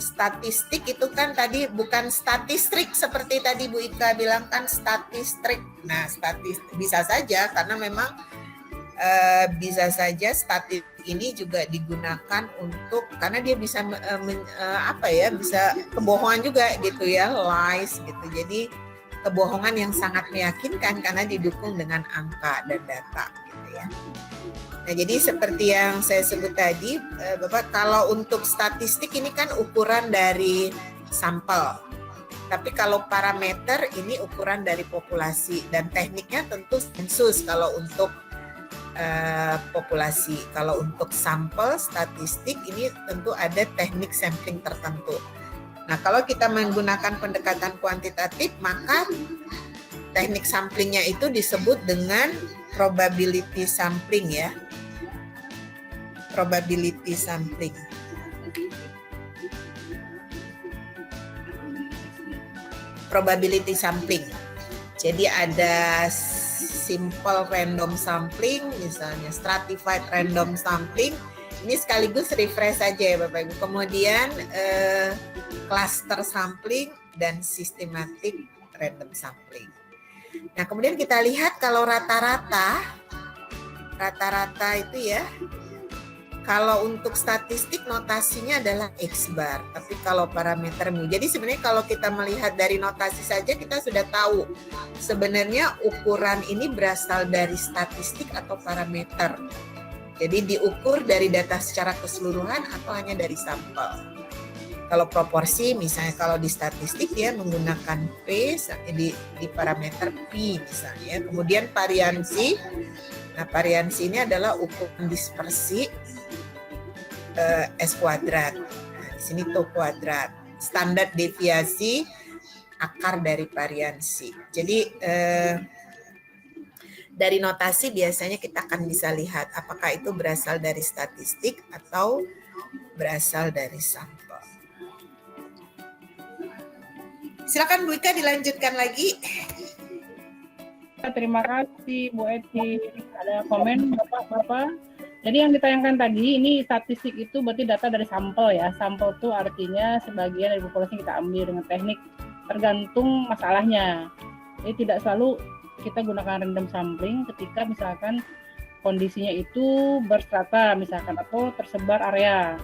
statistik itu kan tadi bukan statistik seperti tadi Bu Ika bilang kan statistik. Nah, statistik bisa saja karena memang bisa saja statistik ini juga digunakan untuk karena dia bisa bisa kebohongan juga gitu ya, lies gitu. Jadi kebohongan yang sangat meyakinkan karena didukung dengan angka dan data gitu ya. Nah, jadi seperti yang saya sebut tadi, Bapak, kalau untuk statistik ini kan ukuran dari sampel. Tapi kalau parameter ini ukuran dari populasi dan tekniknya tentu sensus kalau untuk populasi. Kalau untuk sampel statistik ini tentu ada teknik sampling tertentu. Nah, kalau kita menggunakan pendekatan kuantitatif, maka teknik samplingnya itu disebut dengan probability sampling ya. Probability sampling. Probability sampling. Jadi ada simple random sampling, misalnya stratified random sampling. Ini sekaligus refresh saja ya Bapak Ibu. Kemudian cluster sampling dan systematic random sampling. Nah, kemudian kita lihat kalau rata-rata itu ya, kalau untuk statistik notasinya adalah X bar, tapi kalau parameter mu. Jadi sebenarnya kalau kita melihat dari notasi saja kita sudah tahu sebenarnya ukuran ini berasal dari statistik atau parameter. Jadi diukur dari data secara keseluruhan atau hanya dari sampel. Kalau proporsi misalnya kalau di statistik dia menggunakan P, di parameter P misalnya. Kemudian variansi, nah variansi ini adalah ukuran dispersi S kuadrat. Nah, di sini tau kuadrat. Standar deviasi akar dari variansi. Jadi dari notasi biasanya kita akan bisa lihat apakah itu berasal dari statistik atau berasal dari sampel. Silakan Bu Ika dilanjutkan lagi. Terima kasih Bu Eti. Ada komen Bapak-Bapak? Jadi yang ditayangkan tadi ini statistik itu berarti data dari sampel ya. Sampel itu artinya sebagian dari populasi yang kita ambil dengan teknik tergantung masalahnya. Jadi tidak selalu kita gunakan random sampling ketika misalkan kondisinya itu berstrata misalkan atau tersebar area.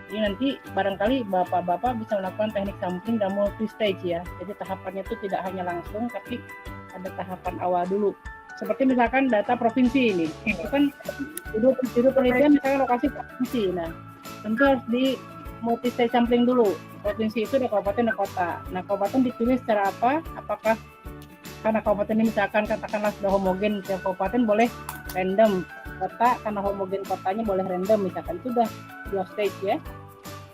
Jadi nanti barangkali Bapak-Bapak bisa melakukan teknik sampling dan multi stage ya. Jadi tahapannya itu tidak hanya langsung tapi ada tahapan awal dulu. Seperti misalkan data provinsi ini, itu kan judul penelitian misalkan lokasi provinsi. Nah, tentu harus di multi stage sampling dulu. Provinsi itu ada kabupaten dan kota. Nah, kabupaten dipilih secara apa? Apakah karena kabupaten ini misalkan katakanlah sudah homogen, setiap kabupaten boleh random. Kota karena homogen kotanya boleh random misalkan, itu udah 2 stage ya.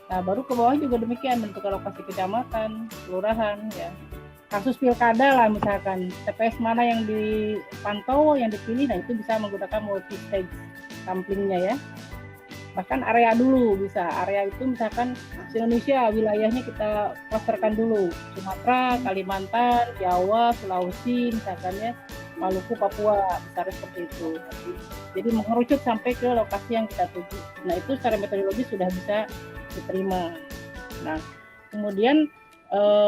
Nah, baru ke bawah juga demikian, bentuk lokasi kecamatan, kelurahan ya. Kasus pilkada lah misalkan, TPS mana yang dipantau, yang dipilih, nah itu bisa menggunakan multi stage samplingnya ya. Bahkan area dulu bisa, area itu misalkan Indonesia wilayahnya kita klasterkan dulu, Sumatera, Kalimantan, Jawa, Sulawesi misalkan ya, Maluku, Papua, misalnya seperti itu. Jadi mengerucut sampai ke lokasi yang kita tuju. Nah itu secara metodologi sudah bisa diterima. Nah kemudian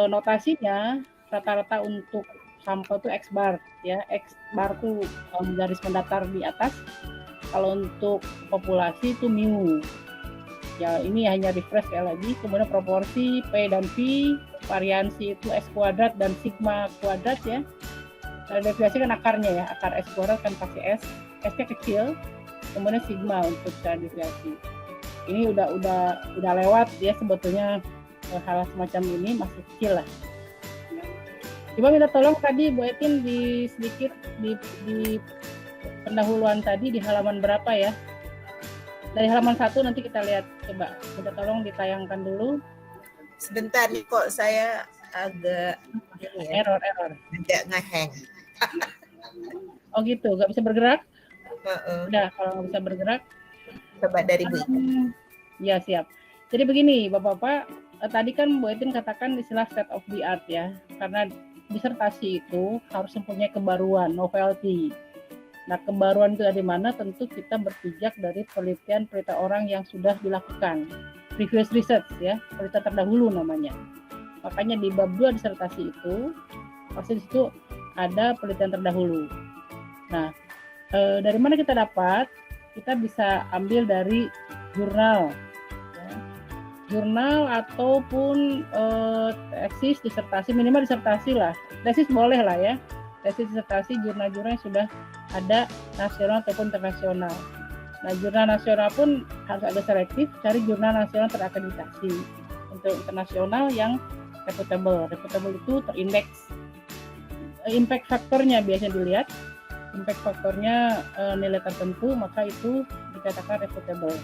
notasinya rata-rata untuk sampel itu X bar ya, X bar itu garis mendatar di atas. Kalau untuk populasi itu mu. Ya ini hanya refresh sekali lagi. Kemudian proporsi P dan P, variansi itu S kuadrat dan sigma kuadrat ya. Deviasi kan akarnya ya, akar S kuadrat kan pakai S, S-nya kecil. Kemudian sigma untuk cara deviasi. Ini udah lewat ya sebetulnya hal semacam ini masih kecil lah. Coba minta tolong tadi Bu Etin di sedikit di pendahuluan tadi di halaman berapa ya? Dari halaman 1 nanti kita lihat, coba minta tolong ditayangkan dulu. Sebentar nih kok saya agak error. Agak ngeheng. Oh gitu, nggak bisa bergerak? Udah, kalau nggak bisa bergerak. Coba dari Bu. Ya siap. Jadi begini, Bapak-Bapak, tadi kan Bu Etin katakan istilah state of the art ya, karena disertasi itu harus mempunyai kebaruan, novelty. Nah, kebaruan itu dari mana? Tentu kita berpijak dari penelitian orang yang sudah dilakukan. Previous research ya, penelitian terdahulu namanya. Makanya di bab 2 disertasi itu, pasti di situ ada penelitian terdahulu. Nah, dari mana kita dapat? Kita bisa ambil dari jurnal. Ya. Jurnal ataupun tesis, disertasi, minimal disertasi lah. Tesis boleh lah ya. Tesis, disertasi, jurnal-jurnal yang sudah ada nasional ataupun internasional. Nah, jurnal nasional pun harus agak selektif, cari jurnal nasional terakreditasi. Untuk internasional yang reputable. Reputable itu terindeks. Impact faktornya biasanya dilihat. Impact faktornya nilai tertentu, maka itu dikatakan reputable.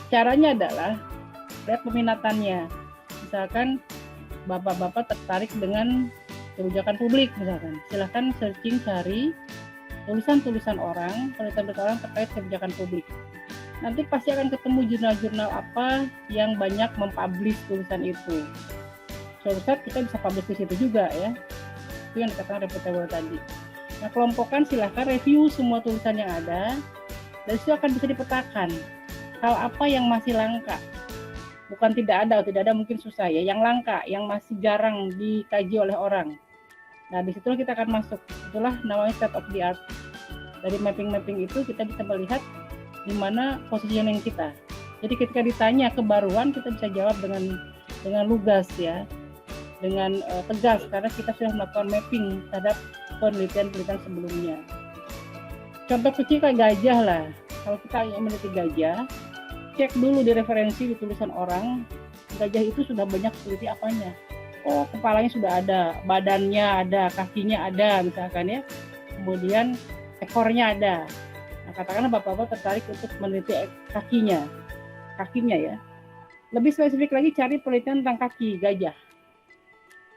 Caranya adalah lihat peminatannya. misalkan bapak-bapak tertarik dengan kebijakan publik misalkan, silahkan searching cari tulisan-tulisan orang, penelitian orang terkait kebijakan publik. Nanti pasti akan ketemu jurnal-jurnal apa yang banyak mempublish tulisan itu. Suatu saat kita bisa publish di situ juga ya. Itu yang dikatakan reputable tadi. Nah, kelompokkan silahkan review semua tulisan yang ada, dan itu akan bisa dipetakan hal apa yang masih langka. Bukan tidak ada mungkin susah ya, yang langka, yang masih jarang dikaji oleh orang. Nah, disitulah kita akan masuk. Itulah namanya state of the art. Dari mapping-mapping itu kita bisa melihat di mana positioning kita. Jadi ketika ditanya kebaruan, kita bisa jawab dengan lugas ya, dengan tegas, karena kita sudah melakukan mapping terhadap penelitian-penelitian sebelumnya. Contoh kecil kayak gajah lah. Kalau kita ingin meneliti gajah, cek dulu di referensi di tulisan orang, gajah itu sudah banyak teliti apanya. Oh, kepalanya sudah ada, badannya ada, kakinya ada misalkan ya. Kemudian ekornya ada. Nah, katakanlah bapak-bapak tertarik untuk meneliti kakinya ya. Lebih spesifik lagi cari penelitian tentang kaki gajah.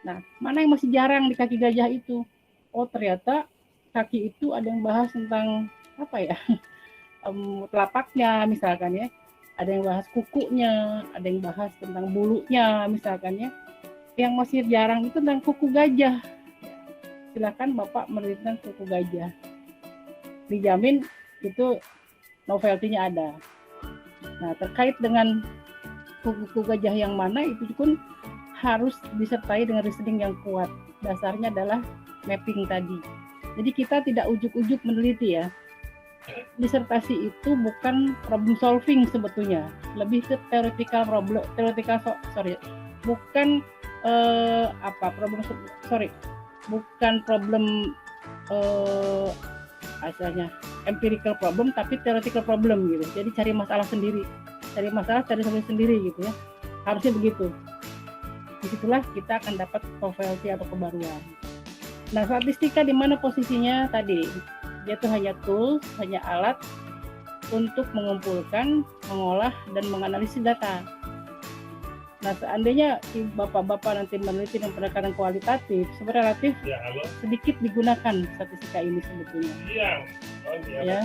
Nah, mana yang masih jarang di kaki gajah itu? Oh, ternyata kaki itu ada yang bahas tentang apa ya? Telapaknya misalkan ya. Ada yang bahas kukunya, ada yang bahas tentang bulunya misalkan ya. Yang masih jarang itu tentang kuku gajah. Silakan Bapak meneliti tentang kuku gajah. Dijamin itu novelty-nya ada. Nah, terkait dengan kuku gajah yang mana itu pun harus disertai dengan reasoning yang kuat. Dasarnya adalah mapping tadi. Jadi kita tidak ujuk-ujuk meneliti ya. Disertasi itu bukan problem solving sebetulnya, lebih ke bukan problem asalnya empirical problem, tapi theoretical problem gitu. Jadi cari masalah sendiri, cari solusi sendiri gitu ya. Harusnya begitu. Disitulah kita akan dapat novelty atau kebaruan. Nah, statistika di mana posisinya tadi? Dia itu hanya tools, hanya alat untuk mengumpulkan, mengolah, dan menganalisis data. Nah, seandainya bapak-bapak nanti meneliti dengan pendekatan kualitatif, sebenarnya relatif sedikit digunakan statistika ini sebetulnya. Ya,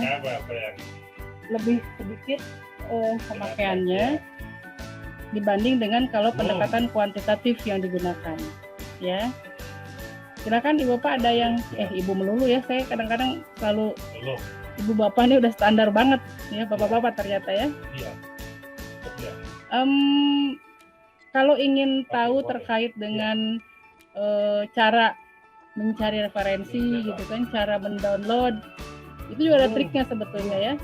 lebih sedikit pemakaiannya dibanding dengan kalau pendekatan kuantitatif yang digunakan. Ya, silakan ibu bapak ada yang ibu melulu ya. Saya kadang-kadang selalu ibu bapak ini udah standar banget ya, bapak-bapak ternyata ya. Kalau ingin tahu terkait dengan cara mencari referensi gitu kan, cara mendownload, itu juga ada triknya sebetulnya ya.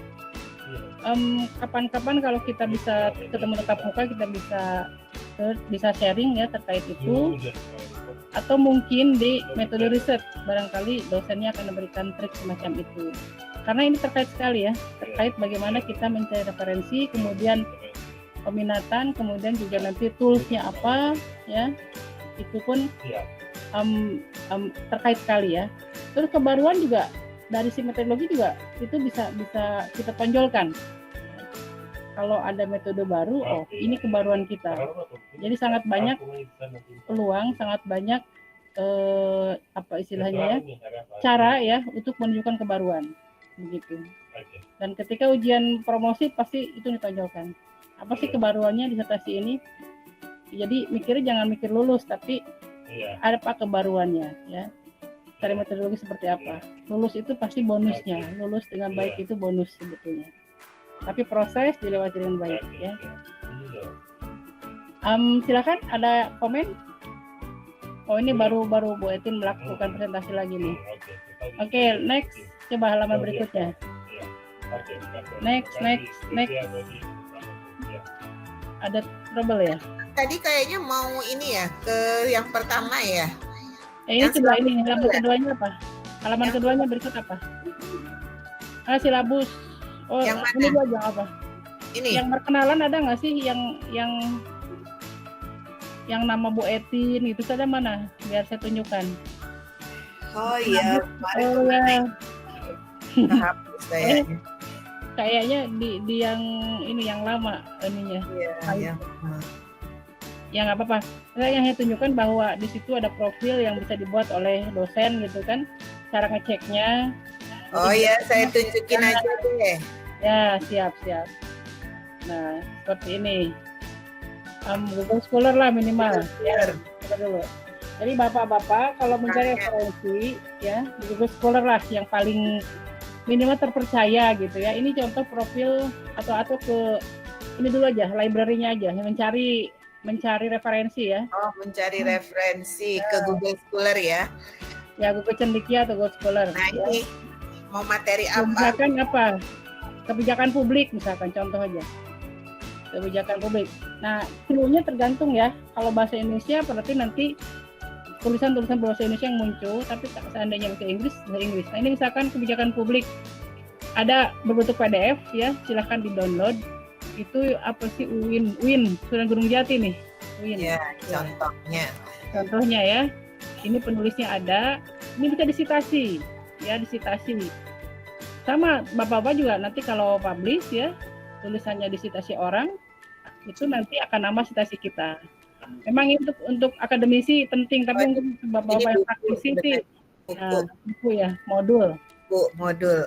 Kapan-kapan kalau kita bisa ketemu tatap muka, kita bisa sharing ya terkait itu, atau mungkin di metode riset barangkali dosennya akan memberikan trik semacam itu, karena ini terkait sekali ya, terkait bagaimana kita mencari referensi, kemudian peminatan, kemudian juga nanti toolsnya apa ya, itu pun terkait sekali ya. Terus kebaruan juga dari si metodologi juga itu bisa kita tonjolkan. Kalau ada metode baru, oh ini kebaruan kita. Jadi sangat banyak peluang, sangat banyak apa istilahnya ya, cara ya untuk menunjukkan kebaruan begitu. Dan ketika ujian promosi pasti itu ditonjolkan. Apa sih kebaruannya disertasi ini? Jadi mikirnya jangan mikir lulus, tapi ada apa kebaruannya ya. Cari metodologi seperti apa. Lulus itu pasti bonusnya. Lulus dengan baik itu bonus sebetulnya. Tapi proses dilewati dengan baik ya. Silakan ada komen. Oh ini baru Bu Etin melakukan presentasi lagi nih. Oke, next. Coba halaman berikutnya. Next. Ada trouble ya? Tadi kayaknya mau ini ya, ke yang pertama ya. Ini coba ini, halaman keduanya apa? Halaman keduanya berikut apa? Silabus. Oh, yang mana? Ini aja apa? Ini. Yang perkenalan ada nggak sih yang nama Bu Etin itu ada mana? Biar saya tunjukkan. Oh iya, kemarin. Hapus kayaknya. Kayaknya di yang ini yang lama ininya. Iya, yang Ya nggak apa-apa. Saya hanya tunjukkan bahwa di situ ada profil yang bisa dibuat oleh dosen gitu kan. Cara ngeceknya. Oh ya, saya tunjukin aja deh. Ya, siap. Nah, seperti ini. Google Scholar lah minimal. Ya, coba dulu. Jadi bapak-bapak kalau mencari referensi ya di Google Scholar lah yang paling minimal terpercaya gitu ya. Ini contoh profil atau ke ini dulu aja, library-nya aja, mencari referensi ya. Oh, mencari referensi ke Google Scholar ya. Ya, Google Cendekia atau Google Scholar. Nah, ya. ini mau materi apa? Kebijakan apa? Kebijakan publik misalkan, contoh aja. Kebijakan publik. Nah, clue-nya tergantung ya. Kalau bahasa Indonesia berarti nanti tulisan-tulisan bahasa Indonesia yang muncul, tapi seandainya bahasa Inggris. Nah, ini misalkan kebijakan publik. Ada berbentuk PDF ya, silahkan di-download. Itu apa sih UIN Sunan Gunung Jati nih. UIN. Ya, contohnya. Contohnya ya. Ini penulisnya ada. Ini bisa disitasi. Ya, disitasi. Sama Bapak-bapak juga nanti kalau publish ya, tulisannya disitasi orang, itu nanti akan nama citasi kita. Memang untuk akademisi penting, tapi untuk Bapak-bapak yang praktisi sih buku ya, modul. Modul.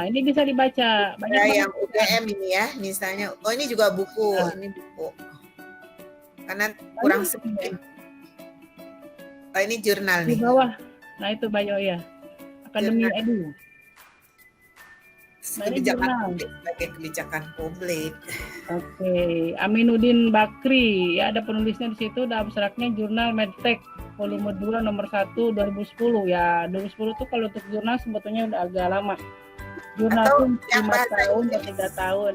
Ini bisa dibaca banyak yang UGM ini ya, misalnya. Oh, ini juga buku, ini buku. Karena kurang sedikit. Oh, ini jurnal nih. Di bawah. Nah, itu Bayo ya. Akademi Edu. Kebijakan publik sebagai kebijakan publik. Oke, Aminuddin Bakri ya, ada penulisnya di situ, ada abstraknya Jurnal Medtech volume 2 nomor 1 2010 ya. 2010 tuh kalau untuk jurnal sebetulnya udah agak lama. Jurnal Atau tuh 5 tahun atau 3 tahun.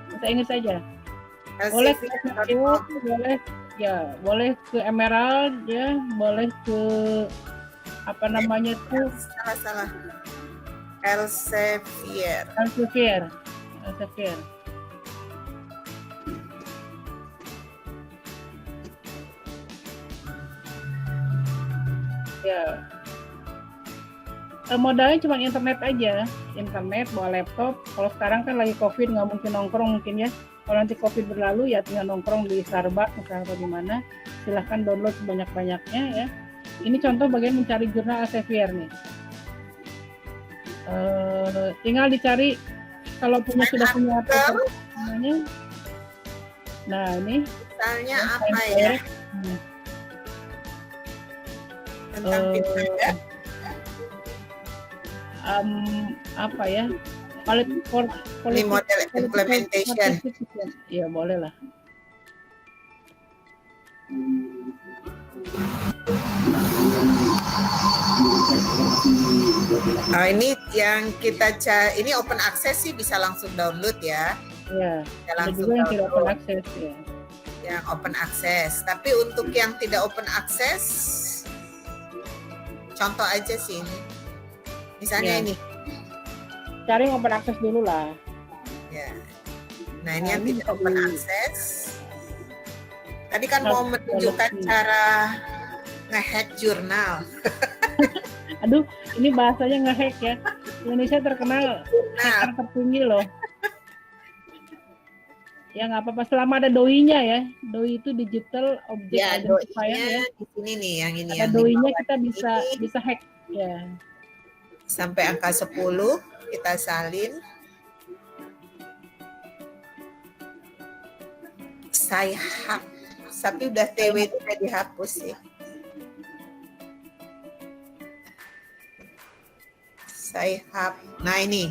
Bahasa Inggris saja. Boleh ke Facebook, boleh ke Emerald ya, boleh ke apa namanya tuh? Salah. Elsevier. Ya. Modalnya cuma internet aja, bawa laptop. Kalau sekarang kan lagi COVID, nggak mungkin nongkrong mungkin ya. Kalau nanti COVID berlalu ya tinggal nongkrong di Starbucks misalnya atau di mana. Silahkan download sebanyak-banyaknya ya. Ini contoh bagian mencari jurnal Elsevier nih. Tinggal dicari kalau sudah punya apa namanya. Nah ini misalnya apa ya? Tentang pilkada. Apa ya? Ini model implementation. Iya boleh lah. Nah, ini yang kita ini open access sih, bisa langsung download ya. Iya. Langsung yang tidak open access ya. Yang open access. Tapi untuk yang tidak open access, contoh aja sih ini. Misalnya ini. Cari yang open access dulu lah. Ya. Nah, ini yang tidak open access. Tadi kan mau menunjukkan cara nge-hack jurnal. Aduh, ini bahasanya nge-hack ya. Indonesia terkenal hacker tertinggi loh. Ya nggak apa-apa, selama ada DOI-nya ya. DOI itu digital object identifier ya. Di sini nih, yang ini. Ada DOI-nya kita bisa hack ya. Sampai angka 10 kita salin. Saya tapi udah TW itu udah dihapus sih. Sci-Hub. Nah ini,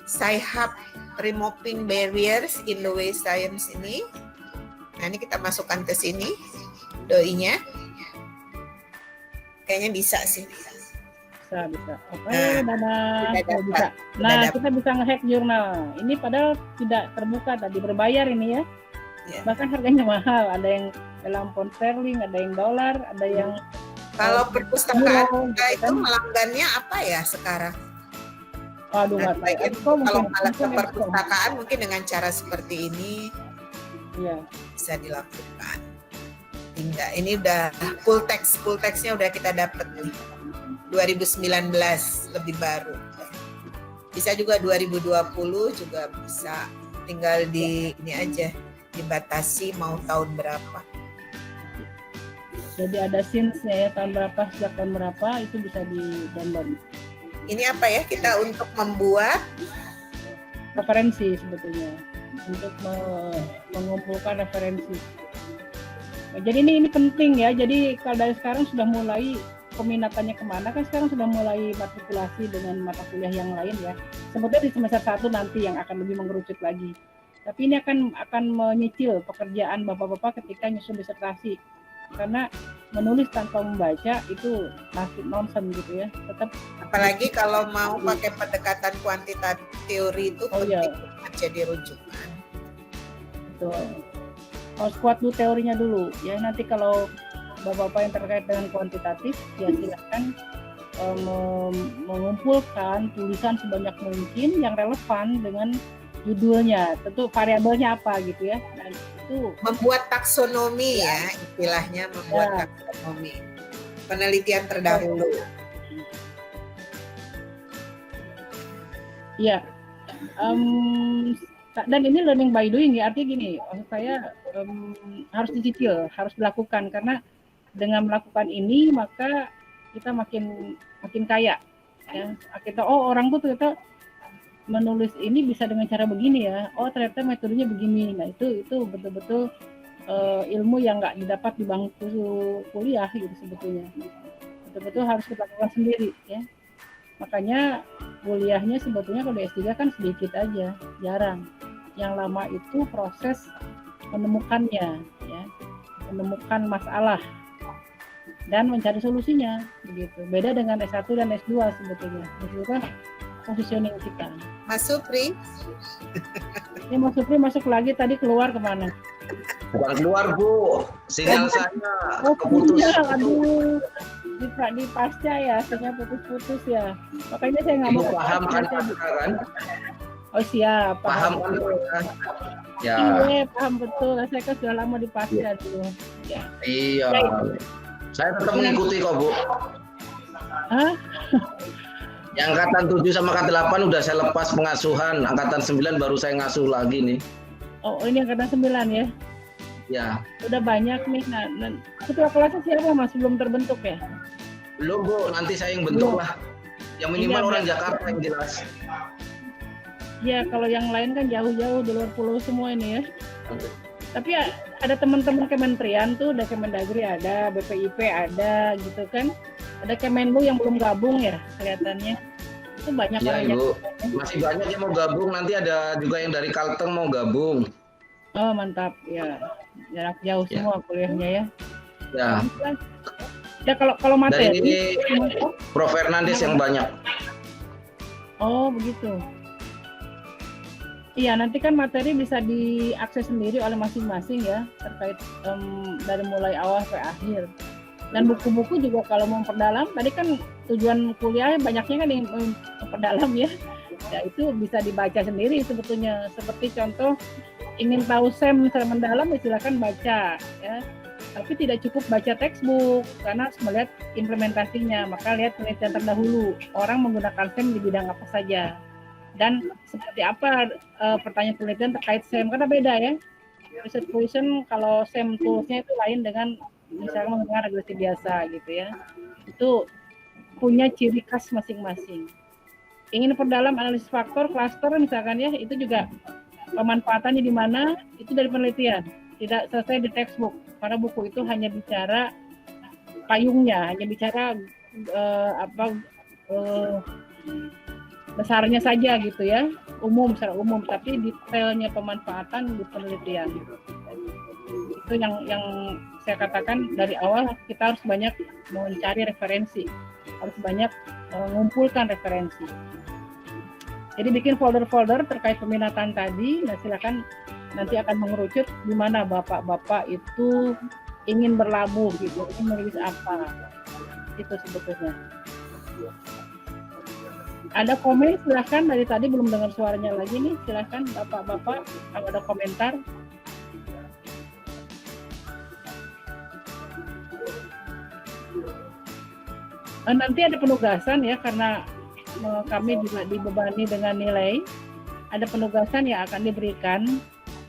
Sci-Hub removing barriers in the way science ini. Nah ini kita masukkan ke sini doi-nya. Kayaknya bisa sih. Bisa. Oke, bisa. Nah, kita bisa nge-hack jurnal. Ini padahal tidak terbuka tadi, berbayar ini ya. Bahkan harganya mahal. Ada yang dalam pound sterling, ada yang dolar, ada yang kalau perpustakaan itu melanggannya apa ya sekarang? Waduh, kalau malah ke perpustakaan mungkin dengan cara seperti ini bisa dilakukan. Tinggal ini udah full text-nya udah kita dapat nih. 2019 lebih baru. Bisa juga 2020 juga bisa. Tinggal di ini aja dibatasi mau tahun berapa. Jadi ada since-nya ya, tahun berapa, sejak tahun berapa itu bisa di-download. Ini apa ya, kita untuk membuat referensi sebetulnya, untuk mengumpulkan referensi. Nah, jadi ini penting ya, jadi kalau dari sekarang sudah mulai peminatannya kemana, kan sekarang sudah mulai matrikulasi dengan mata kuliah yang lain ya. Sebetulnya di semester 1 nanti yang akan lebih mengerucut lagi. Tapi ini akan menyicil pekerjaan bapak-bapak ketika nyusun disertasi. Karena menulis tanpa membaca itu masih nonsen gitu ya. Tetap apalagi kalau mau pakai pendekatan kuantitatif teori itu penting banget jadi rujukan. Betul. Harus kuat dulu teorinya dulu ya. Nanti kalau bapak-bapak yang terkait dengan kuantitatif ya silakan mengumpulkan tulisan sebanyak mungkin yang relevan dengan judulnya, tentu variabelnya apa gitu ya. Dan itu membuat taksonomi ya istilahnya, membuat taksonomi, penelitian terdahulu. Iya. Dan ini learning by doing ya, artinya gini, maksud saya harus dicicil, harus dilakukan, karena dengan melakukan ini maka kita makin kaya ya. Kita orang tuh ternyata menulis ini bisa dengan cara begini ya, ternyata metodenya begini. Nah itu betul-betul ilmu yang nggak didapat di bangku kuliah gitu sebetulnya, betul-betul harus kita lakukan sendiri ya. Makanya kuliahnya sebetulnya kalau di S3 kan sedikit aja, jarang. Yang lama itu proses menemukannya ya, menemukan masalah dan mencari solusinya begitu. Beda dengan S1 dan S2 sebetulnya. Itu kan positioning kita. Mas Supri. Ini Mas Supri masuk lagi, tadi keluar kemana? Bukan keluar Bu, sinyal saya keputus. Aduh, di pasca ya, sinyal putus-putus ya. Makanya saya nggak mau. Paham kan kan? Oh siap. Paham kan? Ya. Iya paham betul. Saya kan sudah lama di pasca dulu. Ya. Iya. Saya tetap mengikuti kok Bu. Hah? Yang angkatan 7 sama angkatan 8 udah saya lepas pengasuhan, angkatan 9 baru saya ngasuh lagi nih. Oh ini angkatan 9 ya? Ya. Udah banyak nih. Nah, ketua kelasnya siapa Mas? Belum terbentuk ya? Belum Bu, nanti saya yang bentuk lah. Yang minimal orang Jakarta yang jelas. Ya kalau yang lain kan jauh-jauh di luar pulau semua ini ya. Tapi ada teman-teman kementerian tuh, ada Kemendagri ada, BPIP ada gitu kan. Ada Kemenlu yang belum gabung ya kelihatannya. Itu banyak ya, orang Ibu. Masih banyak yang mau gabung, nanti ada juga yang dari Kalteng mau gabung. Oh mantap ya, jarak jauh semua kuliahnya ya. Ya. Ya kalau materi dari Prof Fernandes yang banyak. Oh begitu. Iya nanti kan materi bisa diakses sendiri oleh masing-masing ya, terkait dari mulai awal sampai akhir. Dan buku-buku juga kalau mau memperdalam, tadi kan tujuan kuliah banyaknya kan yang memperdalam ya. Ya itu bisa dibaca sendiri sebetulnya. Seperti contoh ingin tahu SEM secara mendalam, silakan baca ya. Tapi tidak cukup baca textbook karena harus melihat implementasinya. Maka lihat penelitian terdahulu, orang menggunakan SEM di bidang apa saja. Dan seperti apa pertanyaan penelitian terkait SEM, karena beda ya. Research question kalau SEM toolsnya itu lain dengan misalnya menggunakan regresi biasa gitu ya. Itu punya ciri khas masing-masing. Ingin perdalam analisis faktor, cluster misalkan ya, itu juga pemanfaatannya di mana, itu dari penelitian. Tidak selesai di textbook, karena buku itu hanya bicara payungnya, hanya bicara besarnya saja gitu ya, secara umum, tapi detailnya pemanfaatan di penelitian. Itu yang saya katakan dari awal, kita harus banyak mencari referensi, harus banyak mengumpulkan referensi. Jadi bikin folder-folder terkait peminatan tadi, nah silakan nanti akan mengerucut di mana bapak-bapak itu ingin berlabuh gitu, ingin menulis apa, itu sebetulnya. Ada komen silahkan, dari tadi belum dengar suaranya lagi nih, silahkan bapak-bapak kalau ada komentar. Nanti ada penugasan ya, karena kami juga dibebani dengan nilai, ada penugasan yang akan diberikan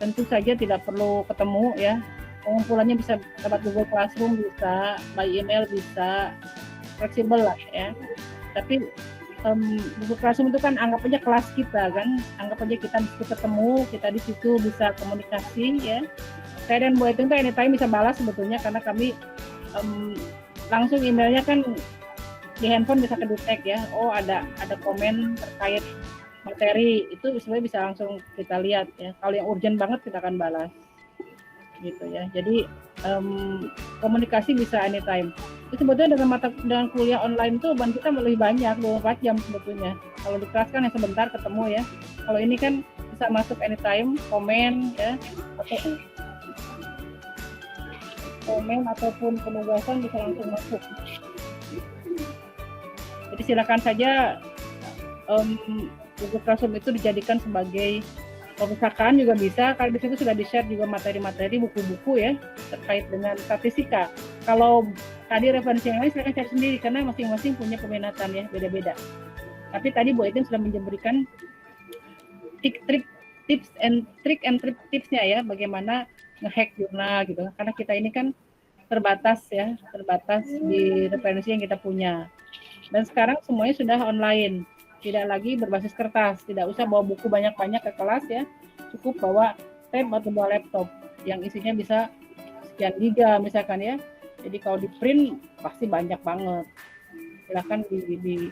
tentu saja tidak perlu ketemu ya. Pengumpulannya bisa lewat Google Classroom, bisa by email, bisa fleksibel lah ya. Tapi Google Classroom itu kan anggap aja kelas kita kan, anggap aja kita di situ ketemu, kita di situ bisa komunikasi ya. Saya dan Bu Etin tuh anytime bisa balas sebetulnya karena kami langsung emailnya kan di handphone bisa kedetek ya. Oh ada komen terkait materi itu sebenarnya bisa langsung kita lihat ya. Kalau yang urgent banget kita akan balas gitu ya. Jadi komunikasi bisa anytime. Itu sebetulnya dengan kuliah online tuh beban kita lebih banyak 24 jam sebetulnya. Kalau di kelas kan yang sebentar ketemu ya. Kalau ini kan bisa masuk anytime, komen ya, atau komen ataupun penugasan bisa langsung masuk. Jadi silakan saja Google Classroom itu dijadikan sebagai perpustakaan juga bisa, karena di situ sudah di-share juga materi-materi buku-buku ya terkait dengan statistika. Kalau tadi referensi yang lain silakan cari sendiri karena masing-masing punya peminatan ya, beda-beda. Tapi tadi Bu Etin sudah memberikan tips and tipsnya ya, bagaimana nge-hack jurnal gitu. Karena kita ini kan terbatas di referensi yang kita punya. Dan sekarang semuanya sudah online, tidak lagi berbasis kertas, tidak usah bawa buku banyak-banyak ke kelas ya, cukup bawa tab atau bawa laptop yang isinya bisa sekian giga misalkan ya. Jadi kalau di print pasti banyak banget. Silakan di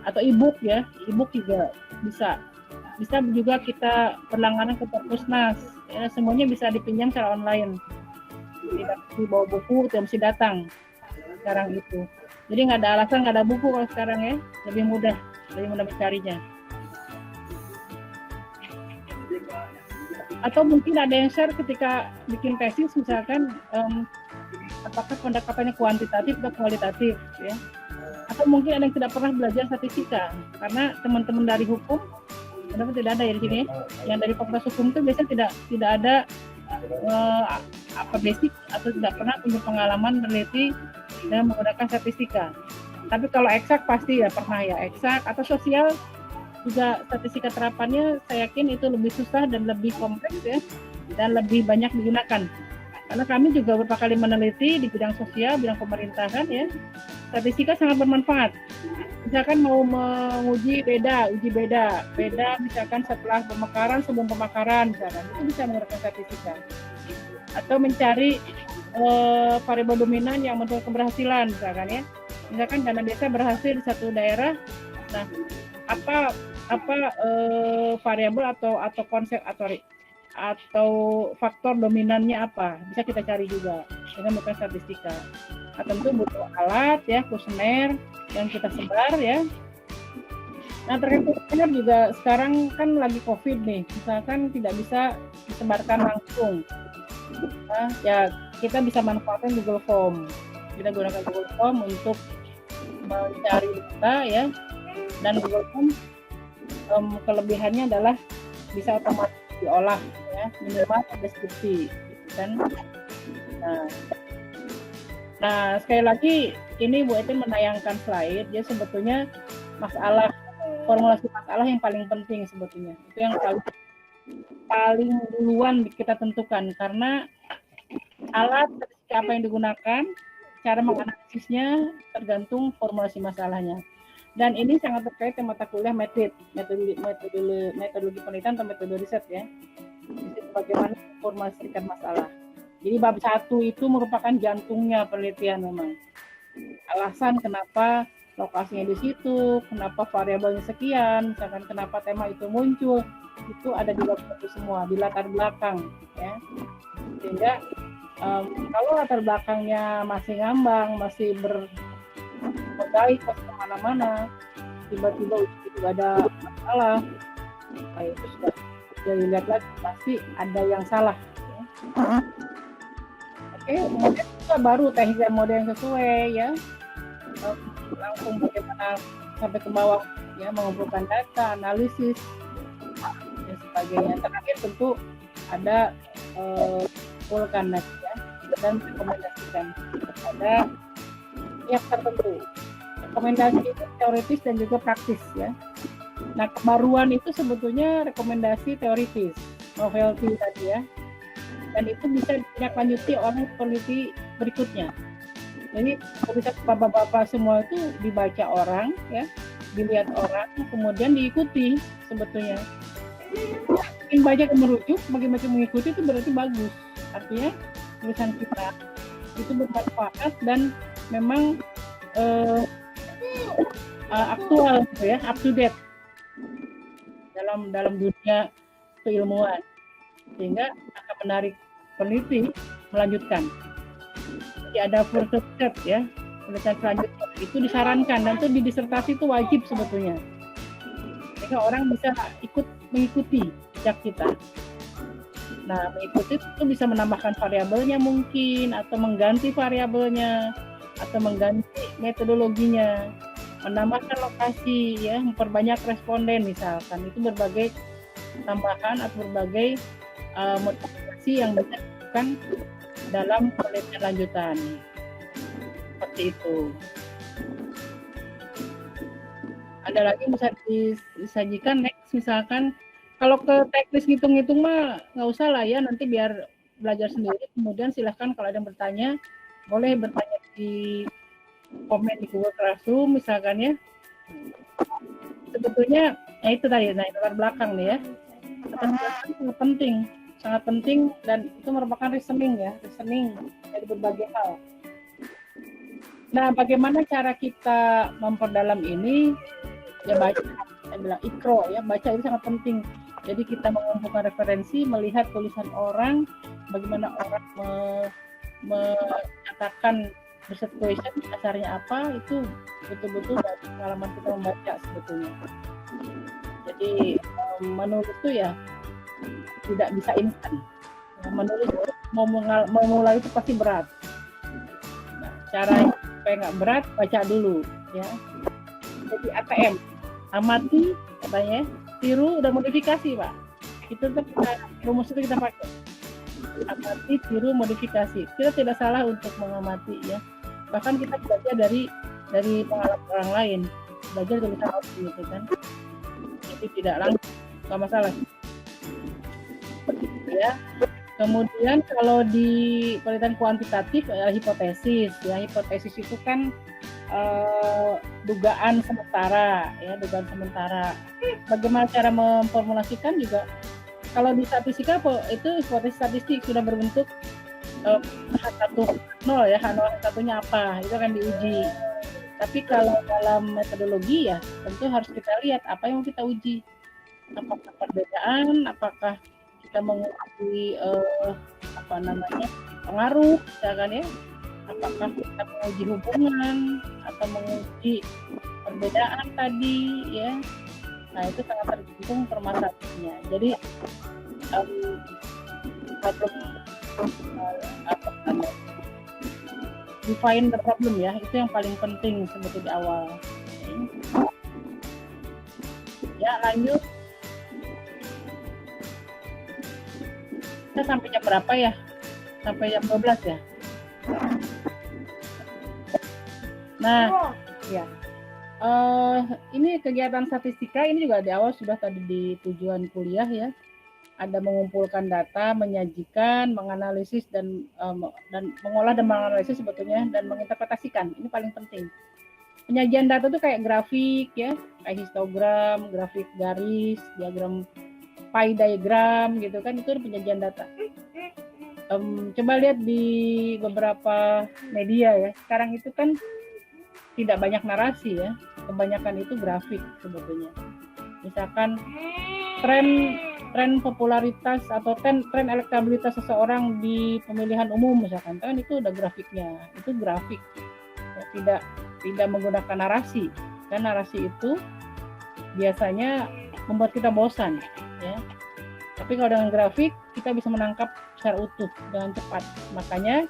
atau e-book ya, e-book juga bisa juga kita berlangganan ke Perpusnas ya, semuanya bisa dipinjam secara online, tidak mesti bawa buku, tidak mesti datang sekarang itu. Jadi nggak ada alasan nggak ada buku kalau sekarang ya, lebih mudah mencarinya. Atau mungkin ada yang share ketika bikin tesis misalkan apakah pendekatannya kuantitatif atau kualitatif ya. Atau mungkin ada yang tidak pernah belajar statistika karena teman-teman dari hukum tidak ada ya di sini. Yang dari fakultas hukum itu biasanya tidak ada basic atau tidak pernah punya pengalaman meneliti dengan menggunakan statistika. Tapi kalau eksak pasti ya pernah ya, eksak atau sosial juga statistika terapannya saya yakin itu lebih susah dan lebih kompleks ya dan lebih banyak digunakan. Karena kami juga beberapa kali meneliti di bidang sosial, bidang pemerintahan ya, statistika sangat bermanfaat. Misalkan mau menguji uji beda misalkan setelah pemekaran, sebelum pemekaran misalkan, itu bisa menggunakan statistika. Atau mencari variabel dominan yang menentukan keberhasilan misalkan ya. Misalkan dana desa berhasil di satu daerah, nah apa variabel atau konsep atau faktor dominannya apa, bisa kita cari juga dengan menggunakan statistika. Nah, tentu butuh alat ya, kuesioner yang kita sebar ya. Nah terkait kuesioner juga sekarang kan lagi COVID nih, misalkan tidak bisa disebarkan langsung. Nah, ya kita bisa manfaatkan Google Form. Kita gunakan Google Form untuk mencari data ya, dan Google Form kelebihannya adalah bisa otomatis diolah ya, minimal deskripsi kan. Nah sekali lagi ini Bu Etin menayangkan slide ya, sebetulnya formulasi masalah yang paling penting sebetulnya itu yang paling duluan kita tentukan, karena alat apa yang digunakan, cara menganalisisnya tergantung formulasi masalahnya. Dan ini sangat terkait dengan mata kuliah metodologi penelitian atau metode riset ya. Bagaimana formulasikan masalah. Jadi bab 1 itu merupakan jantungnya penelitian memang. Alasan kenapa lokasinya di situ, kenapa variabelnya sekian, misalkan kenapa tema itu muncul, itu ada di bab 1 semua, di latar belakang ya. Sehingga kalau latar belakangnya masih ngambang, masih baik pas kemana-mana, tiba-tiba itu ada masalah, itu sudah dilihat lagi pasti ada yang salah. Ya. Oke, kemudian kita baru teknik model yang sesuai ya, langsung bagaimana sampai ke bawah ya, mengumpulkan data, analisis dan sebagainya. Terakhir tentu ada kumpulkan ya dan rekomendasikan ada pihak tertentu. Rekomendasi itu teoritis dan juga praktis ya. Nah kebaruan itu sebetulnya rekomendasi teoritis. novelty tadi ya. Dan itu bisa ditindaklanjuti oleh peneliti berikutnya. Jadi kalau bisa bapak-bapak semua itu dibaca orang ya, dilihat orang, kemudian diikuti sebetulnya. Makin banyak yang merujuk, makin banyak mengikuti itu berarti bagus. Artinya tulisan kita itu bermanfaat dan memang aktual gitu ya, up to date dalam dunia keilmuan, sehingga akan menarik peneliti melanjutkan. Jadi ada further step ya, penelitian selanjutnya itu disarankan dan itu di disertasi itu wajib sebetulnya, sehingga orang bisa mengikuti jejak kita. Nah, mengikuti itu bisa menambahkan variabelnya mungkin, atau mengganti variabelnya, atau mengganti metodologinya, menambahkan lokasi ya, memperbanyak responden misalkan. Itu berbagai tambahan atau berbagai motivasi yang bisa dilakukan dalam penelitian lanjutan. Seperti itu. Ada lagi bisa disajikan next misalkan. Kalau ke teknis ngitung-ngitung mah nggak usah lah ya, nanti biar belajar sendiri. Kemudian silahkan kalau ada yang bertanya, boleh bertanya di komen di Google Classroom misalkan ya. Sebetulnya itu tadi, latar belakang nih ya. Latar belakang sangat penting dan itu merupakan reasoning dari berbagai hal. Nah, bagaimana cara kita memperdalam ini? Ya baca, saya bilang ikro ya, baca itu sangat penting. Jadi kita mengumpulkan referensi, melihat tulisan orang, bagaimana orang menyatakan research question, dasarnya apa, itu betul-betul dari pengalaman kita membaca sebetulnya. Jadi menulis itu ya tidak bisa instan. Menulis mau mulai itu pasti berat. Nah, cara supaya nggak berat, baca dulu ya. Jadi ATM, amati katanya, tiru dan modifikasi Pak. Itu rumus itu kita pakai. Amati, tiru, modifikasi. Kita tidak salah untuk mengamati ya. Bahkan kita belajar dari pengalaman orang lain, belajar tulisan orang gitu kan. Jadi tidak langsung, nggak masalah. Ya. Kemudian kalau di penelitian kuantitatif hipotesis ya, hipotesis itu kan dugaan sementara ya, dugaan sementara. Bagaimana cara memformulasikan juga, kalau di statistika itu hipotesis statistik sudah berbentuk H1 0 ya, H0 satunya apa, itu akan diuji. Tapi kalau dalam metodologi ya tentu harus kita lihat apa yang kita uji, apakah perbedaan, apakah kita menguji pengaruh misalkan ya, apakah kita menguji hubungan atau menguji perbedaan tadi ya. Nah itu sangat tergantung permasalahannya. Jadi define the problem ya, itu yang paling penting sebetulnya di awal. Ya lanjut. Kita sampai jam berapa ya? Sampai jam 12 ya? Nah, ya. Ini kegiatan statistika ini juga di awal sudah tadi di tujuan kuliah ya. Ada mengumpulkan data, menyajikan, menganalisis dan mengolah dan menganalisis sebetulnya dan menginterpretasikan. Ini paling penting. Penyajian data itu kayak grafik ya, kayak histogram, grafik garis, diagram pie diagram gitu kan, itu penyajian data. Coba lihat di beberapa media ya, sekarang itu kan tidak banyak narasi ya, kebanyakan itu grafik sebetulnya. Misalkan tren popularitas atau tren elektabilitas seseorang di pemilihan umum misalkan, kan itu udah grafiknya, itu grafik ya, tidak menggunakan narasi, dan narasi itu biasanya membuat kita bosan ya. Tapi kalau dengan grafik kita bisa menangkap secara utuh dengan cepat. Makanya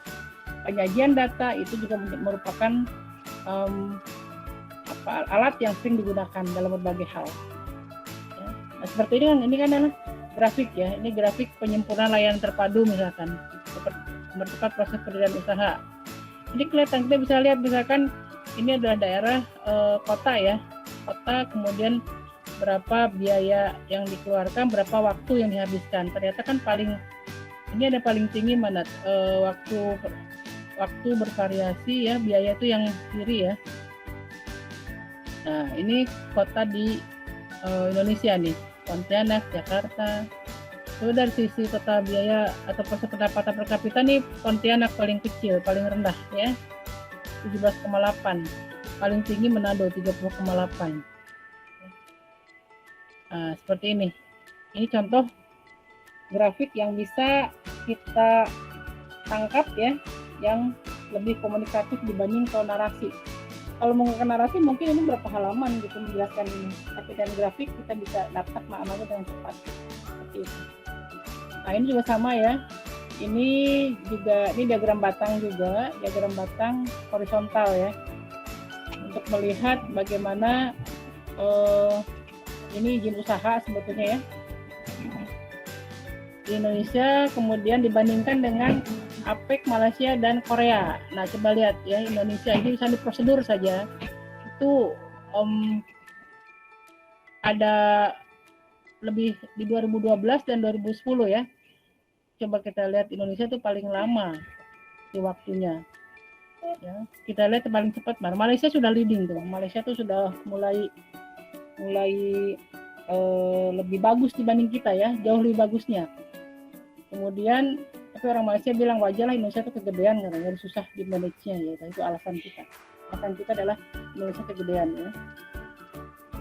penyajian data itu juga merupakan alat yang sering digunakan dalam berbagai hal. Ya. Nah, seperti ini kan adalah grafik ya. Ini grafik penyempurnaan layanan terpadu misalkan, mempercepat proses pendirian usaha. Ini kelihatan, kita bisa lihat misalkan ini adalah daerah kota ya, kota, kemudian berapa biaya yang dikeluarkan, berapa waktu yang dihabiskan. Ternyata kan ini ada paling tinggi mana waktu bervariasi ya, biaya itu yang kiri ya. Nah, ini kota di Indonesia nih, Pontianak, Jakarta. Itu dari sisi total biaya atau pendapatan per kapita nih, Pontianak paling kecil, paling rendah ya, 17,8. Paling tinggi Manado 30,8. Nah, seperti ini. Ini contoh grafik yang bisa kita tangkap ya, yang lebih komunikatif dibanding kalau narasi. Kalau menggunakan narasi mungkin ini berapa halaman gitu menjelaskan ini. Tapi dengan grafik kita bisa dapat maknanya dengan cepat. Seperti itu. Nah, ini juga sama ya. Ini diagram batang juga, diagram batang horizontal ya. Untuk melihat bagaimana ini izin usaha sebetulnya ya di Indonesia, kemudian dibandingkan dengan APEC, Malaysia, dan Korea. Nah, coba lihat ya, Indonesia ini misalnya di prosedur saja itu ada lebih di 2012 dan 2010 ya. Coba kita lihat Indonesia itu paling lama di waktunya. Ya, kita lihat paling cepat. Malaysia sudah leading tuh. Malaysia tuh sudah mulai lebih bagus dibanding kita ya, jauh lebih bagusnya. Kemudian tapi orang Malaysia bilang wajar lah Indonesia itu kegedean karena susah di manage-nya ya. Itu alasan kita. Alasan kita adalah Indonesia kegedean ya.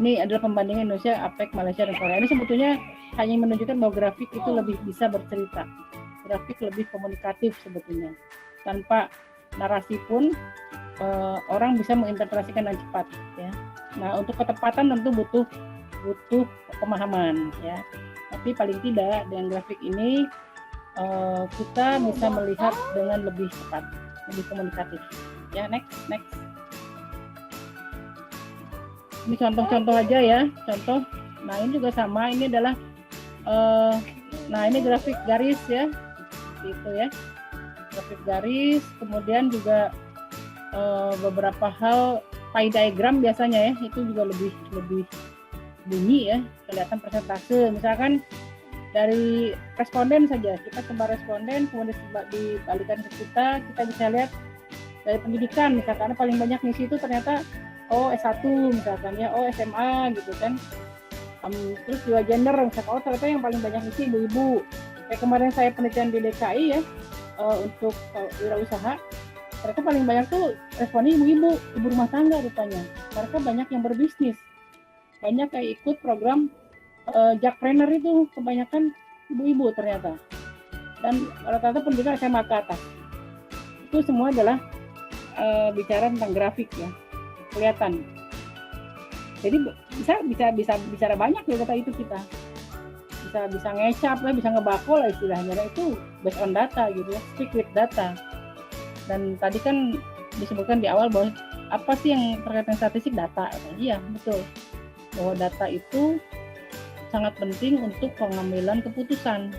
Ini adalah pembandingan Indonesia, APEC, Malaysia, dan Korea. Ini sebetulnya hanya menunjukkan bahwa grafik itu lebih bisa bercerita. Grafik lebih komunikatif sebetulnya. Tanpa narasi pun orang bisa menginterpretasikan dengan cepat ya. Nah, untuk ketepatan tentu butuh pemahaman ya. Tapi paling tidak dengan grafik ini kita bisa melihat dengan lebih cepat, lebih komunikatif. Ya, next. Ini contoh-contoh aja ya, contoh. Nah, ini juga sama. Ini adalah ini grafik garis ya, itu ya. Grafik garis, kemudian juga beberapa hal pie diagram biasanya ya, itu juga lebih bunyi ya, kelihatan persentase. Misalkan dari responden saja, kita sebar responden, kemudian dibalikan ke kita bisa lihat dari pendidikan, misalkan paling banyak ngisi itu ternyata S1 misalkan ya, SMA gitu kan. Terus juga gender, misalkan ternyata yang paling banyak ngisi ibu-ibu. Kayak kemarin saya penelitian di DKI ya, untuk wirausaha, mereka paling banyak tuh responnya ibu rumah tangga rupanya. Mereka banyak yang berbisnis, banyak kayak ikut program Jakpreneur itu, kebanyakan ibu-ibu ternyata. Dan rata-rata pendidikan SMA ke atas. Itu semua adalah bicara tentang grafik ya, kelihatan. Jadi bisa bicara banyak ya kata itu kita. Bisa ngecap lah, bisa ngebakol lah istilahnya. Nah, itu based on data gitu ya, speak with data. Dan tadi kan disebutkan di awal bahwa apa sih yang terkait dengan statistik, data. Iya, betul. Bahwa data itu sangat penting untuk pengambilan keputusan.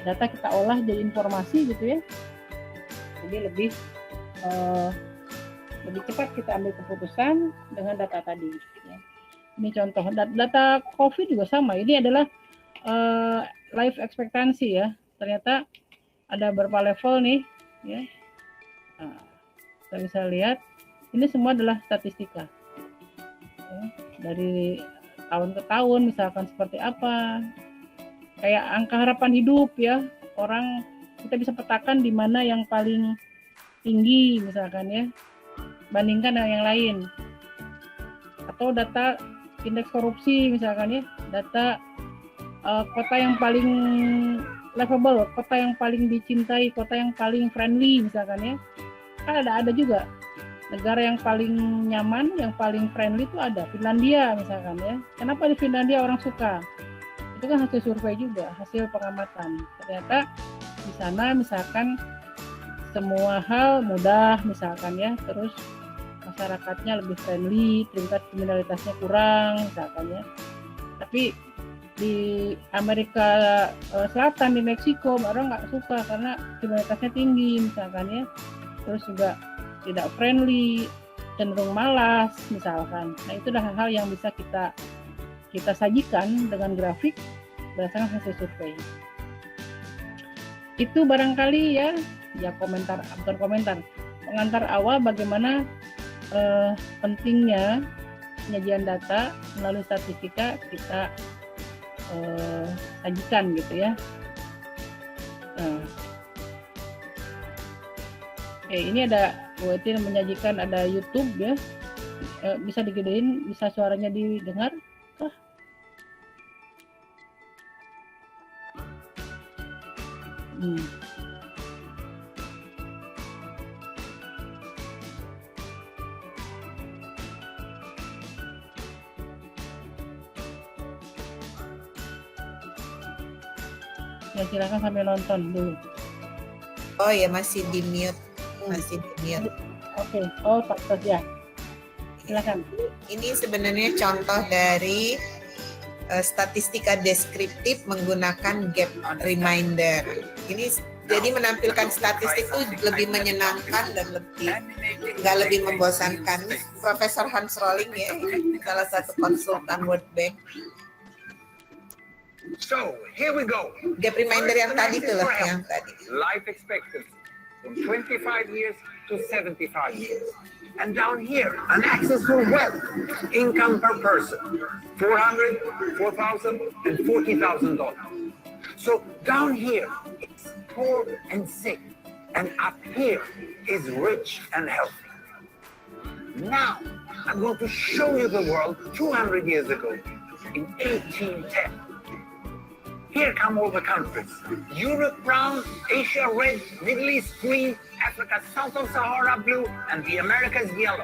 Data kita olah jadi informasi gitu ya. Jadi lebih cepat kita ambil keputusan dengan data tadi. Ya. Ini contoh. Data COVID juga sama. Ini adalah life expectancy ya. Ternyata ada beberapa level nih. Ya. Nah, kita bisa lihat. Ini semua adalah statistika. Ya. Dari tahun ke tahun misalkan seperti apa. Kayak angka harapan hidup ya. Orang kita bisa petakan di mana yang paling tinggi misalkan ya. Bandingkan dengan yang lain. Atau data indeks korupsi misalkan ya. Data kota yang paling livable, kota yang paling dicintai, kota yang paling friendly misalkan ya. Kan ada juga negara yang paling nyaman, yang paling friendly itu ada Finlandia misalkan ya. Kenapa di Finlandia orang suka? Itu kan hasil survei juga, hasil pengamatan. Ternyata di sana misalkan semua hal mudah misalkan ya, terus masyarakatnya lebih friendly, tingkat kriminalitasnya kurang misalkan ya. Tapi di Amerika Selatan, di Meksiko orang nggak suka karena kriminalitasnya tinggi misalkan ya, terus juga tidak friendly, cenderung malas misalkan. Nah, itu adalah hal-hal yang bisa kita kita sajikan dengan grafik berdasarkan hasil survei. Itu barangkali ya komentar, bukan komentar, pengantar awal bagaimana pentingnya penyajian data melalui statistika kita sajikan gitu ya. Oke, ini ada Bu Etin menyajikan, ada YouTube ya. Bisa digedein, bisa suaranya didengar. Ya silakan sambil nonton dulu. Oh ya, masih di mute. Oke. Oh Pak ya. Silakan. Ini sebenarnya contoh dari statistika deskriptif menggunakan gap reminder. Ini jadi menampilkan statistik itu lebih menyenangkan dan nggak lebih membosankan. Profesor Hans Rosling ya, salah satu konsultan World Bank. So, here we go. Gap reminder yang tadi tuh loh, yang tadi. Life expectancy from 25 years to 75 years. And down here, an axis for wealth, income per person, $400, $4,000, and $40,000. So down here, it's poor and sick, and up here is rich and healthy. Now, I'm going to show you the world 200 years ago, in 1810. Here come all the countries. Europe brown, Asia red, Middle East green, Africa south of Sahara blue, and the Americas yellow.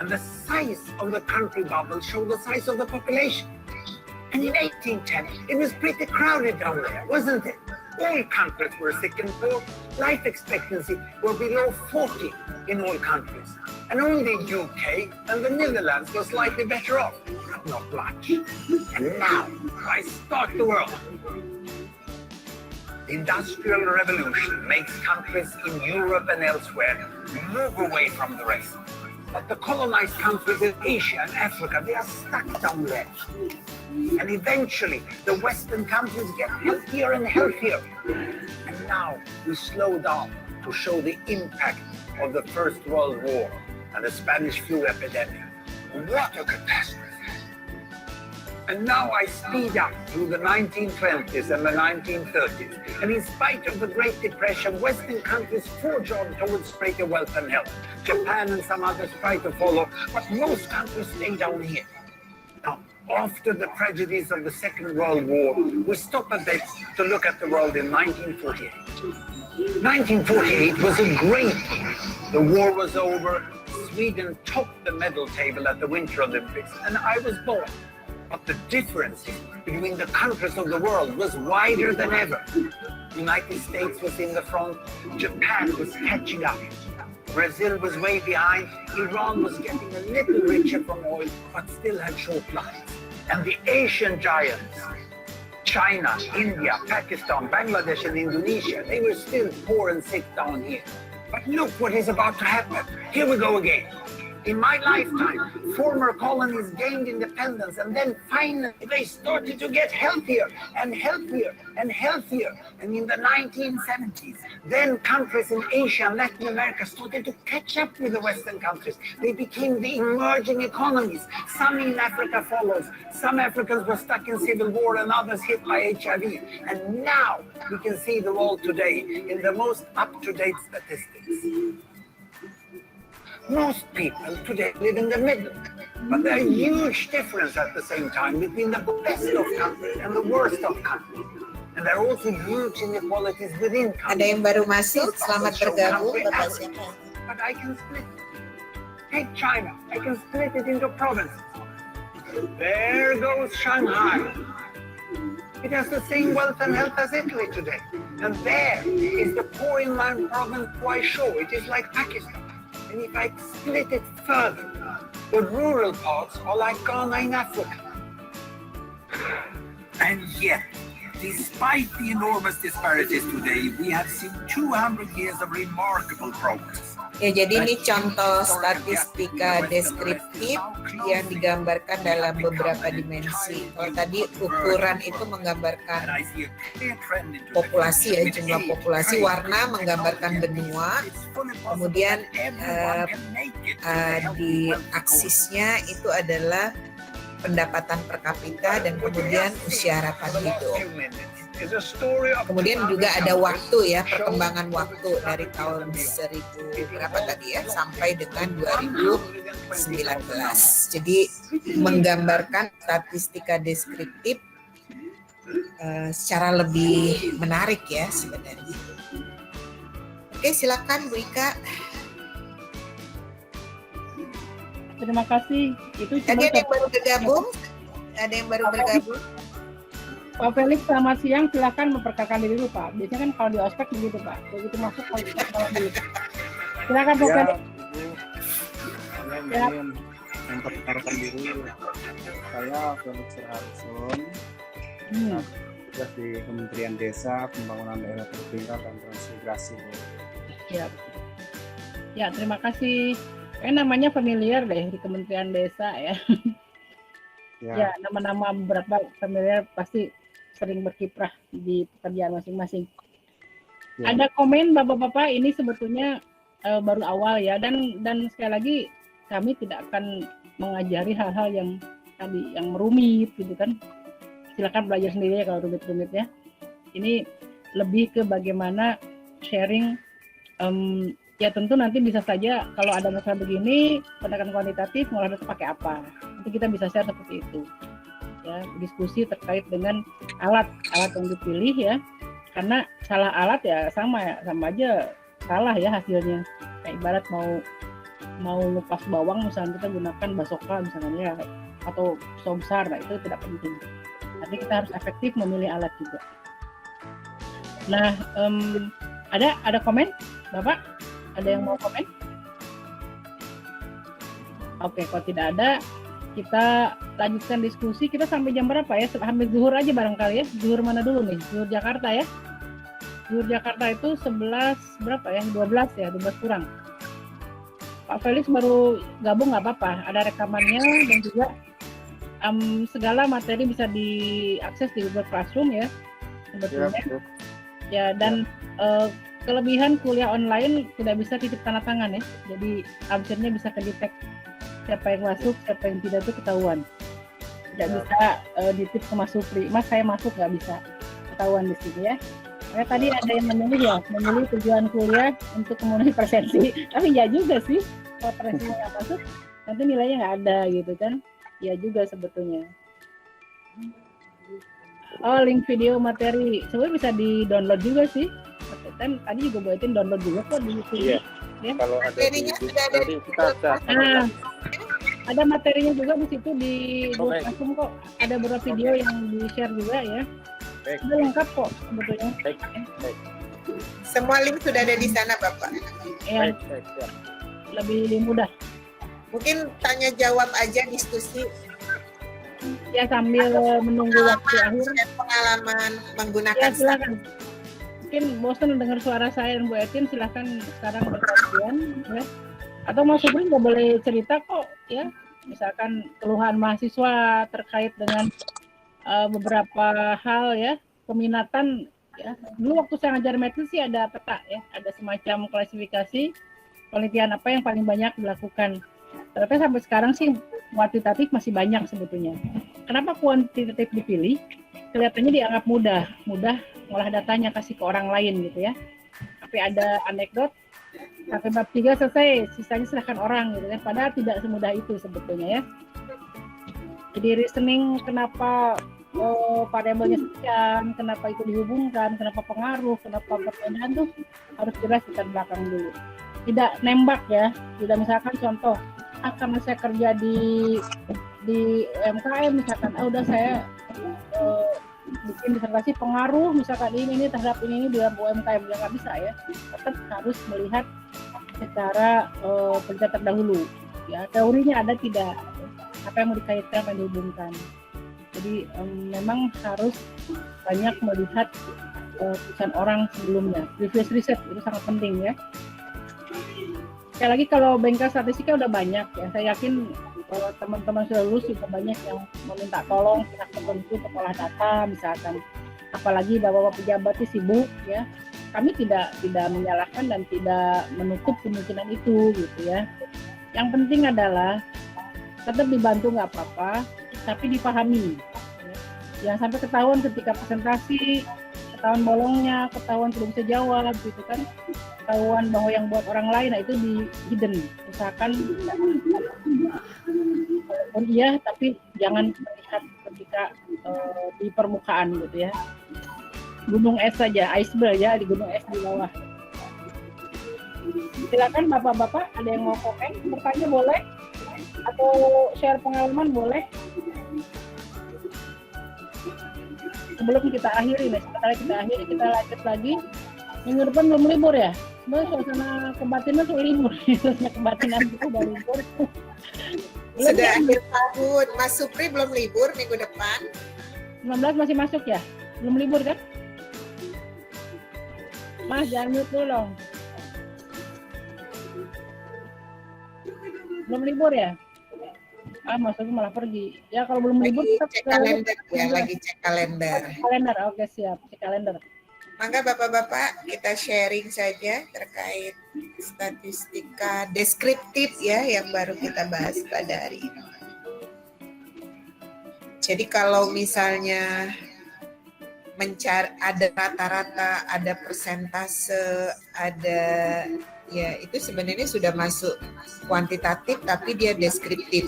And the size of the country bubbles show the size of the population. And in 1810, it was pretty crowded down there, wasn't it? All countries were sick and poor. Life expectancy were below 40 in all countries. And only UK and the Netherlands were slightly better off, but not much. And now, I start the world. The Industrial Revolution makes countries in Europe and elsewhere move away from the rest. But the colonized countries in Asia and Africa, they are stuck down there. And eventually, the Western countries get healthier and healthier. And now we slow down to show the impact of the First World War and the Spanish flu epidemic. What a catastrophe! And now I speed up through the 1920s and the 1930s. And in spite of the Great Depression, Western countries forge on towards greater wealth and health. Japan and some others try to follow, but most countries stay down here. Now, after the tragedies of the Second World War, we stop a bit to look at the world in 1948. 1948 was a great year. The war was over, Sweden topped the medal table at the Winter Olympics, and I was born. But the differences between the countries of the world was wider than ever. The United States was in the front, Japan was catching up. Brazil was way behind, Iran was getting a little richer from oil, but still had short lives. And the Asian giants, China, India, Pakistan, Bangladesh, and Indonesia, they were still poor and sick down here. But look what is about to happen. Here we go again. In my lifetime, former colonies gained independence, and then finally they started to get healthier and healthier and healthier. And in the 1970s, then countries in Asia and Latin America started to catch up with the Western countries. They became the emerging economies. Some in Africa follows. Some Africans were stuck in civil war and others hit by HIV. And now we can see the world today in the most up-to-date statistics. Most people today live in the middle, but there are huge differences at the same time between the best of countries and the worst of countries. And there are also huge inequalities within countries. Ada yang baru masuk, selamat bergabung, Bapak siapa? But I can split it. Take China, I can split it into provinces. There goes Shanghai. It has the same wealth and health as Italy today. And there is the poor inland province Guizhou. It is like Pakistan. And if I split it further, the rural parts are like Ghana in Africa. And yet, despite the enormous disparities today, we have seen 200 years of remarkable progress. Ya, jadi ini contoh statistika deskriptif yang digambarkan dalam beberapa dimensi. Kalau tadi ukuran itu menggambarkan populasi ya, jumlah populasi, warna menggambarkan benua, kemudian di aksisnya itu adalah pendapatan per kapita dan kemudian usia harapan hidup. Kemudian juga ada waktu ya, perkembangan waktu dari tahun 1000 berapa tadi ya sampai dengan 2019. Jadi menggambarkan statistika deskriptif secara lebih menarik ya sebenarnya. Oke, silakan Bu Ika. Terima kasih. Itu Ada yang baru bergabung? Ada yang baru bergabung? Pak Felix, selamat siang. Silakan memperkenalkan diri dulu, Pak. Biasanya kan kalau di ospek begitu, Pak. Begitu masuk kalau kita kalau dulu. Silakan, Pak Felix. Saya ingin memperkenalkan diri. Saya Felix Harrison. Tugas di Kementerian Desa, Pembangunan Daerah Tertinggal dan Transmigrasi. Ya. Ya, terima kasih. Namanya familiar deh di Kementerian Desa ya. Ya, nama-nama beberapa familiar pasti sering berkiprah di pekerjaan masing-masing. Ya. Ada komen Bapak-bapak, ini sebetulnya baru awal ya, dan sekali lagi kami tidak akan mengajari hal-hal yang tadi yang rumit gitu kan. Silakan belajar sendiri ya kalau rumit-rumit ya. Ini lebih ke bagaimana sharing. Ya tentu nanti bisa saja kalau ada masalah begini, pendekatan kuantitatif, ngolah data pakai apa. Nanti kita bisa share seperti itu. Ya, diskusi terkait dengan alat yang dipilih ya. Karena salah alat ya sama aja salah ya hasilnya. Kayak ibarat mau ngupas bawang misalnya kita gunakan basoka misalnya ya, atau pisau besar, nah itu tidak penting. Tapi kita harus efektif memilih alat juga. Nah, ada komen, Bapak? Ada yang mau komen? Oke, kalau tidak ada, kita lanjutkan diskusi. Kita sampai jam berapa ya? Hampir zuhur aja barangkali ya. Zuhur mana dulu nih? Zuhur Jakarta ya. Zuhur Jakarta itu 11 berapa ya? 12 ya, 12 kurang. Pak Felix baru gabung nggak apa-apa. Ada rekamannya dan juga segala materi bisa diakses di Google Classroom ya. Sebetulnya. Ya, dan kelebihan kuliah online tidak bisa titip tanda tangan ya. Jadi absennya bisa kedetek. Siapa yang masuk, siapa yang tidak itu ketahuan. Tidak bisa ditip ke Mas Supri. Mas saya masuk nggak bisa, ketahuan di sini ya. Karena tadi ada yang memilih tujuan kuliah untuk memenuhi presensi. Tapi ya juga sih, kalau presensinya nggak masuk, nanti nilainya nggak ada gitu kan. Ya juga sebetulnya. Oh, link video materi sebenarnya bisa di-download juga sih. Kan tadi juga buatin download juga kok di YouTube. Iya. Ya. Kalau ada materinya sudah ada di ada materinya juga di situ di Google Classroom kok. Ada beberapa video yang di-share juga ya. Sudah lengkap kok sebetulnya. Baik. Semua link sudah ada di sana, Bapak. Ya. Lebih mudah. Mungkin tanya jawab aja diskusi. Ya sambil menunggu waktu akhir. Pengalaman menggunakan. Ya silakan. Mungkin bosan dengar suara saya dan Bu Etin, silahkan sekarang bergantian ya. Atau Mas Supri nggak boleh cerita kok ya. Misalkan keluhan mahasiswa terkait dengan beberapa hal ya, peminatan ya. Dulu waktu saya ngajar metode sih ada peta ya, ada semacam klasifikasi penelitian apa yang paling banyak dilakukan. Tapi sampai sekarang sih kuantitatif masih banyak sebetulnya. Kenapa kuantitatif dipilih? Kelihatannya dianggap mudah ngolah datanya kasih ke orang lain gitu ya. Tapi ada anekdot sampai bab 3 selesai, sisanya silahkan orang gitu kan. Padahal tidak semudah itu sebetulnya ya. Jadi reasoning kenapa variabelnya sekian, kenapa itu dihubungkan, kenapa pengaruh, kenapa perbedaan tuh harus jelas kita belakang dulu. Tidak nembak ya, tidak misalkan contoh, karena saya kerja di UMKM misalkan, udah saya bikin disertasi pengaruh misalkan ini terhadap ini di dalam UMKM, ya nggak bisa ya. Tetap harus melihat secara penelitian terdahulu ya, teorinya ada tidak, apa yang mau dikaitkan, apa yang dihubungkan. Jadi memang harus banyak melihat tulisan orang sebelumnya. Previous research itu sangat penting ya. sekali lagi kalau bengkel statistika udah banyak ya. Saya yakin kalau teman-teman sudah lulus juga banyak yang meminta tolong pihak tertentu untuk olah data misalkan. Apalagi bapak-bapak pejabat sibuk ya. Kami tidak menyalahkan dan tidak menutup kemungkinan itu gitu ya. Yang penting adalah tetap dibantu nggak apa-apa, tapi dipahami. Jangan sampai ketahuan ketika presentasi, ketahuan bolongnya, ketahuan tidak bisa jawab gitu kan. Ketahuan bahwa yang buat orang lain, nah itu di hidden. Misalkan walaupun iya, tapi jangan melihat ketika di permukaan gitu ya. Gunung es saja, iceberg ya, di gunung es di bawah. Silakan bapak-bapak, ada yang mau komen, bertanya boleh, atau share pengalaman boleh. Sebelum kita akhiri nih, sebentar kita akhiri, kita lanjut lagi. Minggu depan belum libur ya? Sebenarnya suasana kebatinan tuh libur, suasana kebatinan itu udah libur. Sudah akhir tahun, Mas Supri belum libur minggu depan? 19 masih masuk ya? Belum libur kan? Mas, jangan mute dulu dong. Belum libur ya? Maksudnya malah pergi. Ya kalau belum libur Lagi tetap cek kalender ya, lagi cek kalender. Kalender, oke siap, cek kalender. Mangga Bapak-Bapak kita sharing saja terkait statistika deskriptif ya yang baru kita bahas pada hari ini. Jadi kalau misalnya mencari ada rata-rata, ada persentase, ada ya itu sebenarnya sudah masuk kuantitatif tapi dia deskriptif.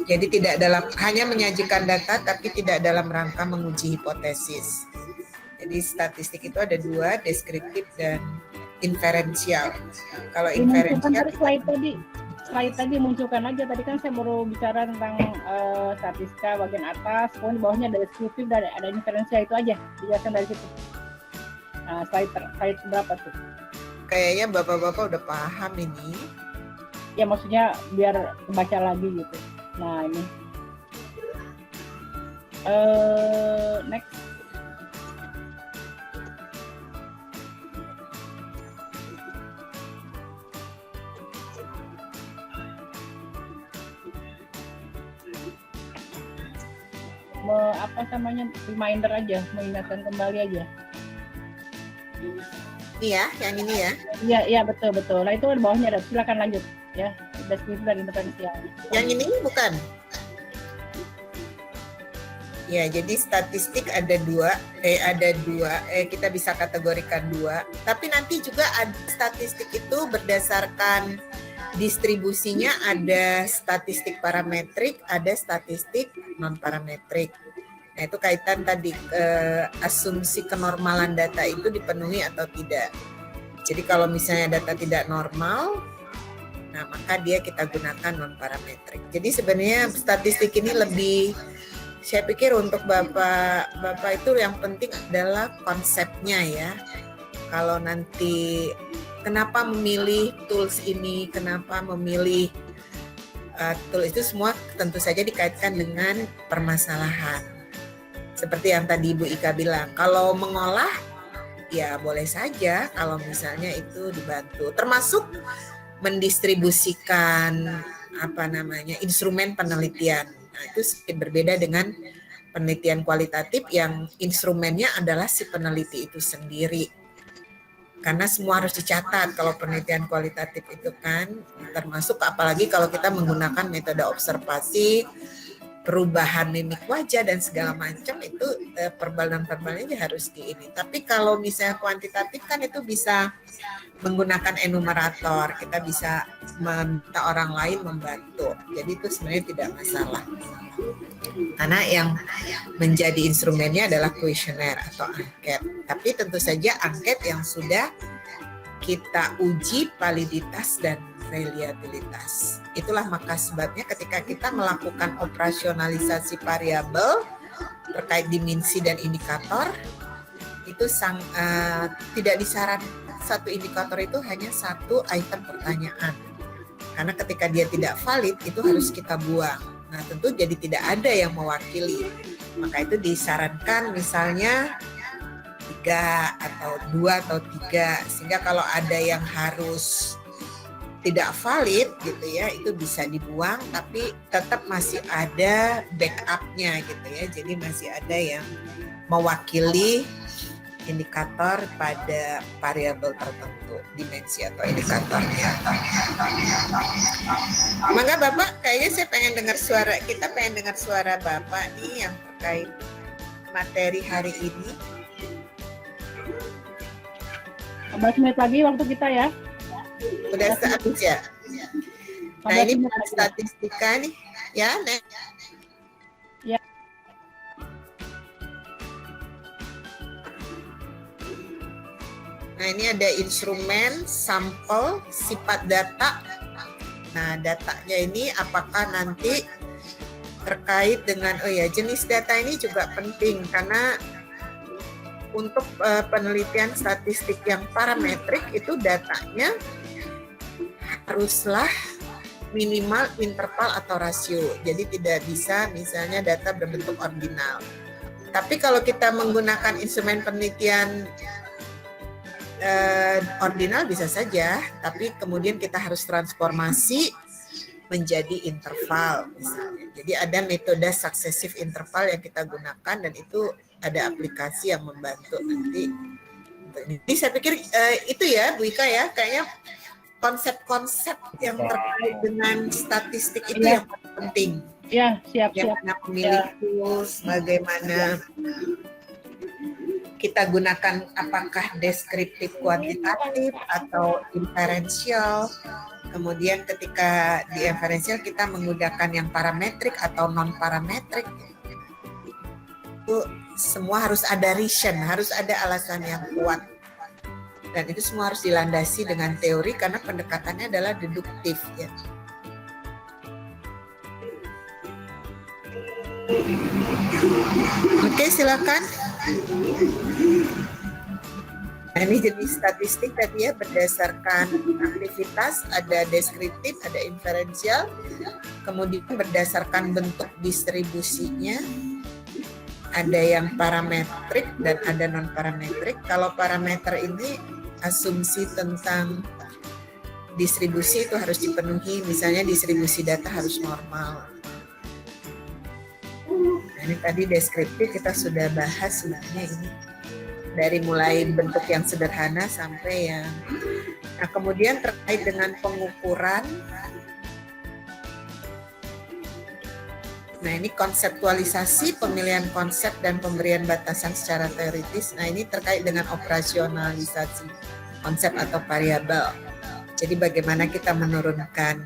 Jadi tidak dalam hanya menyajikan data tapi tidak dalam rangka menguji hipotesis. Jadi statistik itu ada dua, deskriptif dan inferensial. Kalau inferensial slide tadi munculkan aja. Tadi kan saya baru bicara tentang statistika bagian atas, kemudian bawahnya ada deskriptif dan ada inferensial, itu aja dijelaskan dari situ. Slide berapa tuh? Kayaknya bapak-bapak udah paham ini. Ya maksudnya biar baca lagi gitu. Nah ini. Next. Apa namanya, reminder aja, mengingatkan kembali aja. Iya, yang ini ya. Iya betul. Nah itu di bawahnya ada, silakan lanjut ya. Deskriptif dan inferensial. Yang ini bukan? Ya, jadi statistik ada dua, kita bisa kategorikan dua. Tapi nanti juga ada statistik itu berdasarkan distribusinya, ada statistik parametrik, ada statistik non parametrik. Nah itu kaitan tadi asumsi kenormalan data itu dipenuhi atau tidak. Jadi kalau misalnya data tidak normal, nah maka dia kita gunakan non parametrik. Jadi sebenarnya statistik ini lebih, saya pikir untuk bapak itu yang penting adalah konsepnya ya. Kalau nanti kenapa memilih tools ini, kenapa memilih tool itu, semua tentu saja dikaitkan dengan permasalahan. Seperti yang tadi Ibu Ika bilang, kalau mengolah ya boleh saja kalau misalnya itu dibantu. Termasuk mendistribusikan instrumen penelitian. Nah, itu sedikit berbeda dengan penelitian kualitatif yang instrumennya adalah si peneliti itu sendiri. Karena semua harus dicatat kalau penelitian kualitatif itu kan, termasuk apalagi kalau kita menggunakan metode observasi, perubahan mimik wajah dan segala macam, itu perbalan-perbalannya harus di ini. Tapi kalau misalnya kuantitatif kan itu bisa menggunakan enumerator, kita bisa meminta orang lain membantu. Jadi itu sebenarnya tidak masalah. Karena yang menjadi instrumennya adalah kuesioner atau angket. Tapi tentu saja angket yang sudah kita uji validitas dan reliabilitas. Itulah maka sebabnya ketika kita melakukan operasionalisasi variabel terkait dimensi dan indikator, itu tidak disarankan satu indikator itu hanya satu item pertanyaan. Karena ketika dia tidak valid, itu harus kita buang. Nah tentu jadi tidak ada yang mewakili. Maka itu disarankan misalnya 3 atau 2 atau 3. Sehingga kalau ada yang harus tidak valid gitu ya, itu bisa dibuang, tapi tetap masih ada backupnya gitu ya. Jadi masih ada yang mewakili indikator pada variabel tertentu, dimensi atau indikatornya. Maka Bapak, kayaknya saya pengen dengar suara, kita pengen dengar suara Bapak nih yang terkait materi hari ini. 15 menit lagi waktu kita ya. Udah habis ya? Nah ini statistika nih, ya Nek. Ya. Nah ini ada instrumen, sampel, sifat data. Nah datanya ini apakah nanti terkait dengan, oh ya jenis data ini juga penting karena untuk penelitian statistik yang parametrik itu datanya haruslah minimal interval atau rasio. Jadi tidak bisa misalnya data berbentuk ordinal. Tapi kalau kita menggunakan instrumen penelitian ordinal bisa saja, tapi kemudian kita harus transformasi menjadi interval misalnya. Jadi ada metode successive interval yang kita gunakan dan itu ada aplikasi yang membantu nanti. Jadi saya pikir itu ya Bu Ika ya, kayaknya konsep-konsep yang terkait dengan statistik itu yang penting. Ya, siap. Bagaimana memilih tools, bagaimana kita gunakan apakah deskriptif kuantitatif atau inferensial. Kemudian ketika di inferensial kita menggunakan yang parametrik atau non parametrik. Itu semua harus ada reason, harus ada alasan yang kuat. Dan itu semua harus dilandasi dengan teori karena pendekatannya adalah deduktif ya. Oke, silakan. Nah, ini jenis statistik tadi ya berdasarkan aktivitas, ada deskriptif, ada inferensial, kemudian berdasarkan bentuk distribusinya, ada yang parametrik dan ada non parametrik. Kalau parameter ini asumsi tentang distribusi itu harus dipenuhi, misalnya distribusi data harus normal. Nah, ini tadi deskriptif kita sudah bahas sebenarnya ini dari mulai bentuk yang sederhana sampai yang. Nah, kemudian terkait dengan pengukuran. Nah, ini konseptualisasi, pemilihan konsep dan pemberian batasan secara teoritis. Nah, ini terkait dengan operasionalisasi konsep atau variabel. Jadi bagaimana kita menurunkan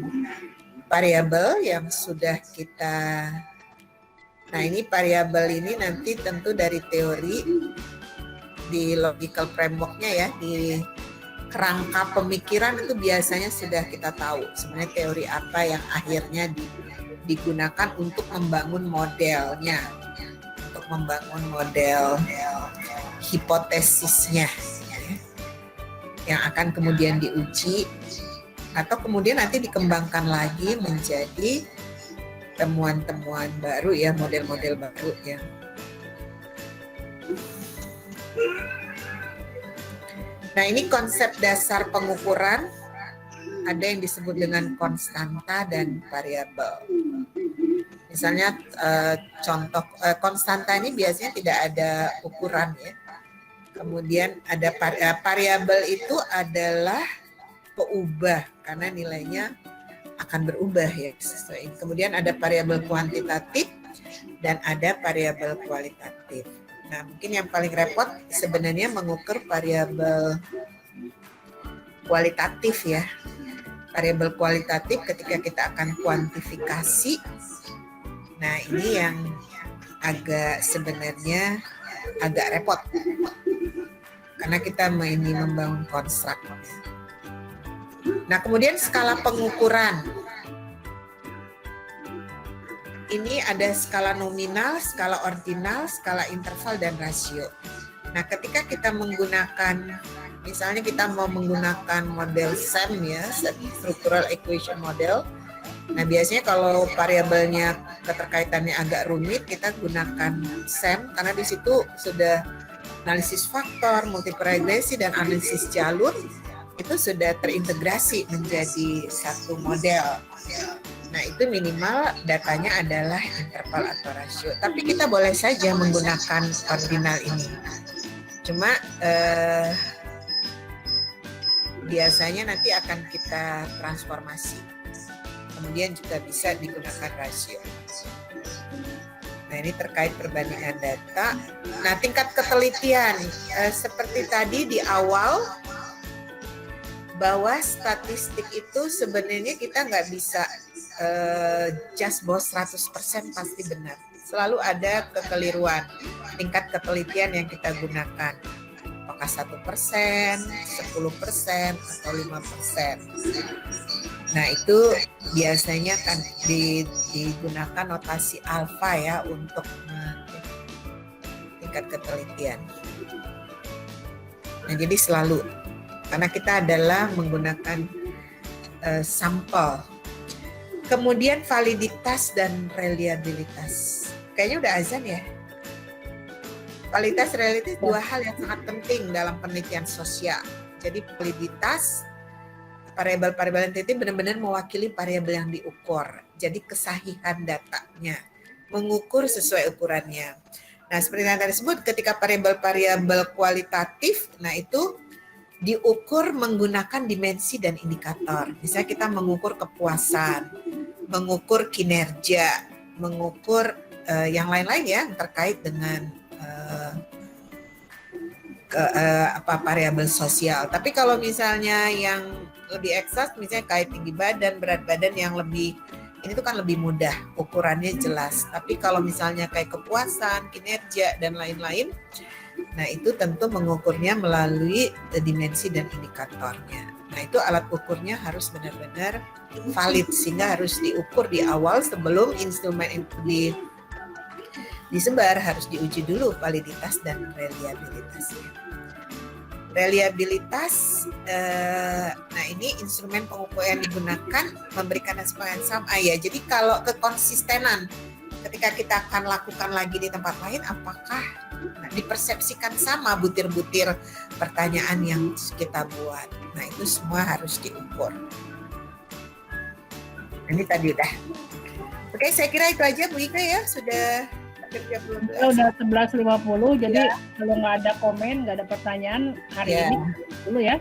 variabel yang sudah kita. Nah, ini variabel ini nanti tentu dari teori di logical framework-nya ya, di kerangka pemikiran itu biasanya sudah kita tahu sebenarnya teori apa yang akhirnya digunakan untuk membangun modelnya, untuk membangun model hipotesisnya yang akan kemudian diuji atau kemudian nanti dikembangkan lagi menjadi temuan-temuan baru ya, model-model baru ya. Nah, ini konsep dasar pengukuran, ada yang disebut dengan konstanta dan variabel. Misalnya contoh konstanta ini biasanya tidak ada ukuran ya. Kemudian ada variabel itu adalah peubah karena nilainya akan berubah ya. Kemudian ada variabel kuantitatif dan ada variabel kualitatif. Nah, mungkin yang paling repot sebenarnya mengukur variabel kualitatif ya. Variabel kualitatif ketika kita akan kuantifikasi. Nah, ini yang agak sebenarnya agak repot. Karena kita ini membangun konstruk. Nah, kemudian skala pengukuran. Ini ada skala nominal, skala ordinal, skala interval, dan rasio. Nah, ketika kita menggunakan, misalnya kita mau menggunakan model SEM ya, Structural Equation Model. Nah, biasanya kalau variabelnya keterkaitannya agak rumit, kita gunakan SEM karena di situ sudah analisis faktor, multiple regresi, dan analisis jalur itu sudah terintegrasi menjadi satu model. Nah, itu minimal datanya adalah interval atau rasio. Tapi kita boleh saja menggunakan ordinal ini. Cuma biasanya nanti akan kita transformasi. Kemudian juga bisa digunakan rasio. Nah, ini terkait perbandingan data. Nah, tingkat ketelitian seperti tadi di awal, bahwa statistik itu sebenarnya kita nggak bisa just bahwa 100% pasti benar. Selalu ada kekeliruan tingkat ketelitian yang kita gunakan. Apakah 1%, 10%, atau 5%. Nah, itu biasanya kan digunakan notasi alfa ya untuk tingkat ketelitian. Nah, jadi selalu karena kita adalah menggunakan sampel. Kemudian validitas dan reliabilitas. Kayaknya udah azan ya. Validitas, reliabilitas dua hal yang sangat penting dalam penelitian sosial. Jadi validitas, variabel-variabel yang benar-benar mewakili variabel yang diukur. Jadi kesahihan datanya, mengukur sesuai ukurannya. Nah, seperti yang tadi disebut, ketika variabel-variabel kualitatif, nah itu diukur menggunakan dimensi dan indikator. Misalnya kita mengukur kepuasan, mengukur kinerja, mengukur yang lain-lain ya terkait dengan variabel sosial. Tapi kalau misalnya yang lebih eksakt, misalnya kait tinggi badan, berat badan yang lebih, ini tuh kan lebih mudah, ukurannya jelas. Tapi kalau misalnya kayak kepuasan, kinerja, dan lain-lain, nah itu tentu mengukurnya melalui dimensi dan indikatornya. Nah itu alat ukurnya harus benar-benar valid, sehingga harus diukur di awal sebelum instrumen itu disebar, harus diuji dulu validitas dan reliabilitasnya. Reliabilitas, nah ini instrumen pengukur yang digunakan memberikan respon yang sama ya. Jadi kalau kekonsistenan ketika kita akan lakukan lagi di tempat lain, apakah dipersepsikan sama butir-butir pertanyaan yang kita buat. Nah itu semua harus diukur. Ini tadi udah. Oke, saya kira itu aja Bu Ika ya, sudah udah 11.50, jadi kalau nggak ada komen, nggak ada pertanyaan hari ini dulu ya.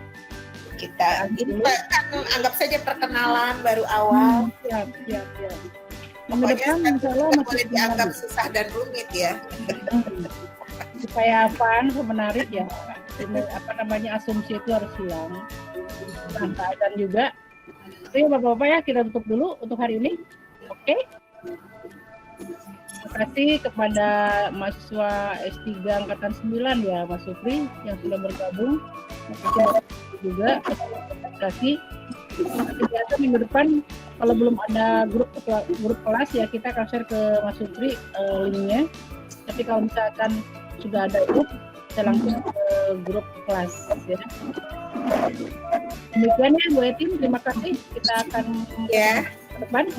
Kita anggap saja perkenalan baru awal. Siap. Pokoknya insya Allah boleh dianggap susah dan rumit ya. Supaya apaan menarik ya. Asumsi itu harus hilang. Dan juga. Oke Bapak-Bapak ya, kita tutup dulu untuk hari ini. Oke. Terima kasih kepada mahasiswa S3 Angkatan 9 ya, Mas Supri yang sudah bergabung. Terima kasih juga. Terima kasih. Biasa minggu depan kalau belum ada grup kelas ya kita akan share ke Mas Supri linknya. Tapi kalau misalkan sudah ada grup, saya langsung ke grup kelas ya. Demikian ya Bu Etin, terima kasih. Kita akan ke depan.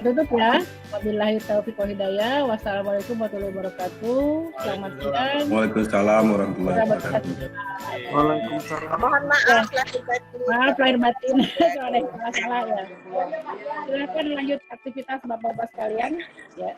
Tutup ya. Wabillahi taufiq wal hidayah. Wassalamualaikum warahmatullahi wabarakatuh. Selamat siang. Waalaikumsalam warahmatullahi wabarakatuh. Waalaikumsalam. Mohon maaf lahir batin. Maaf lahir batin. Kalau ada masalah ya. Silakan lanjut aktivitas Bapak-bapak sekalian ya.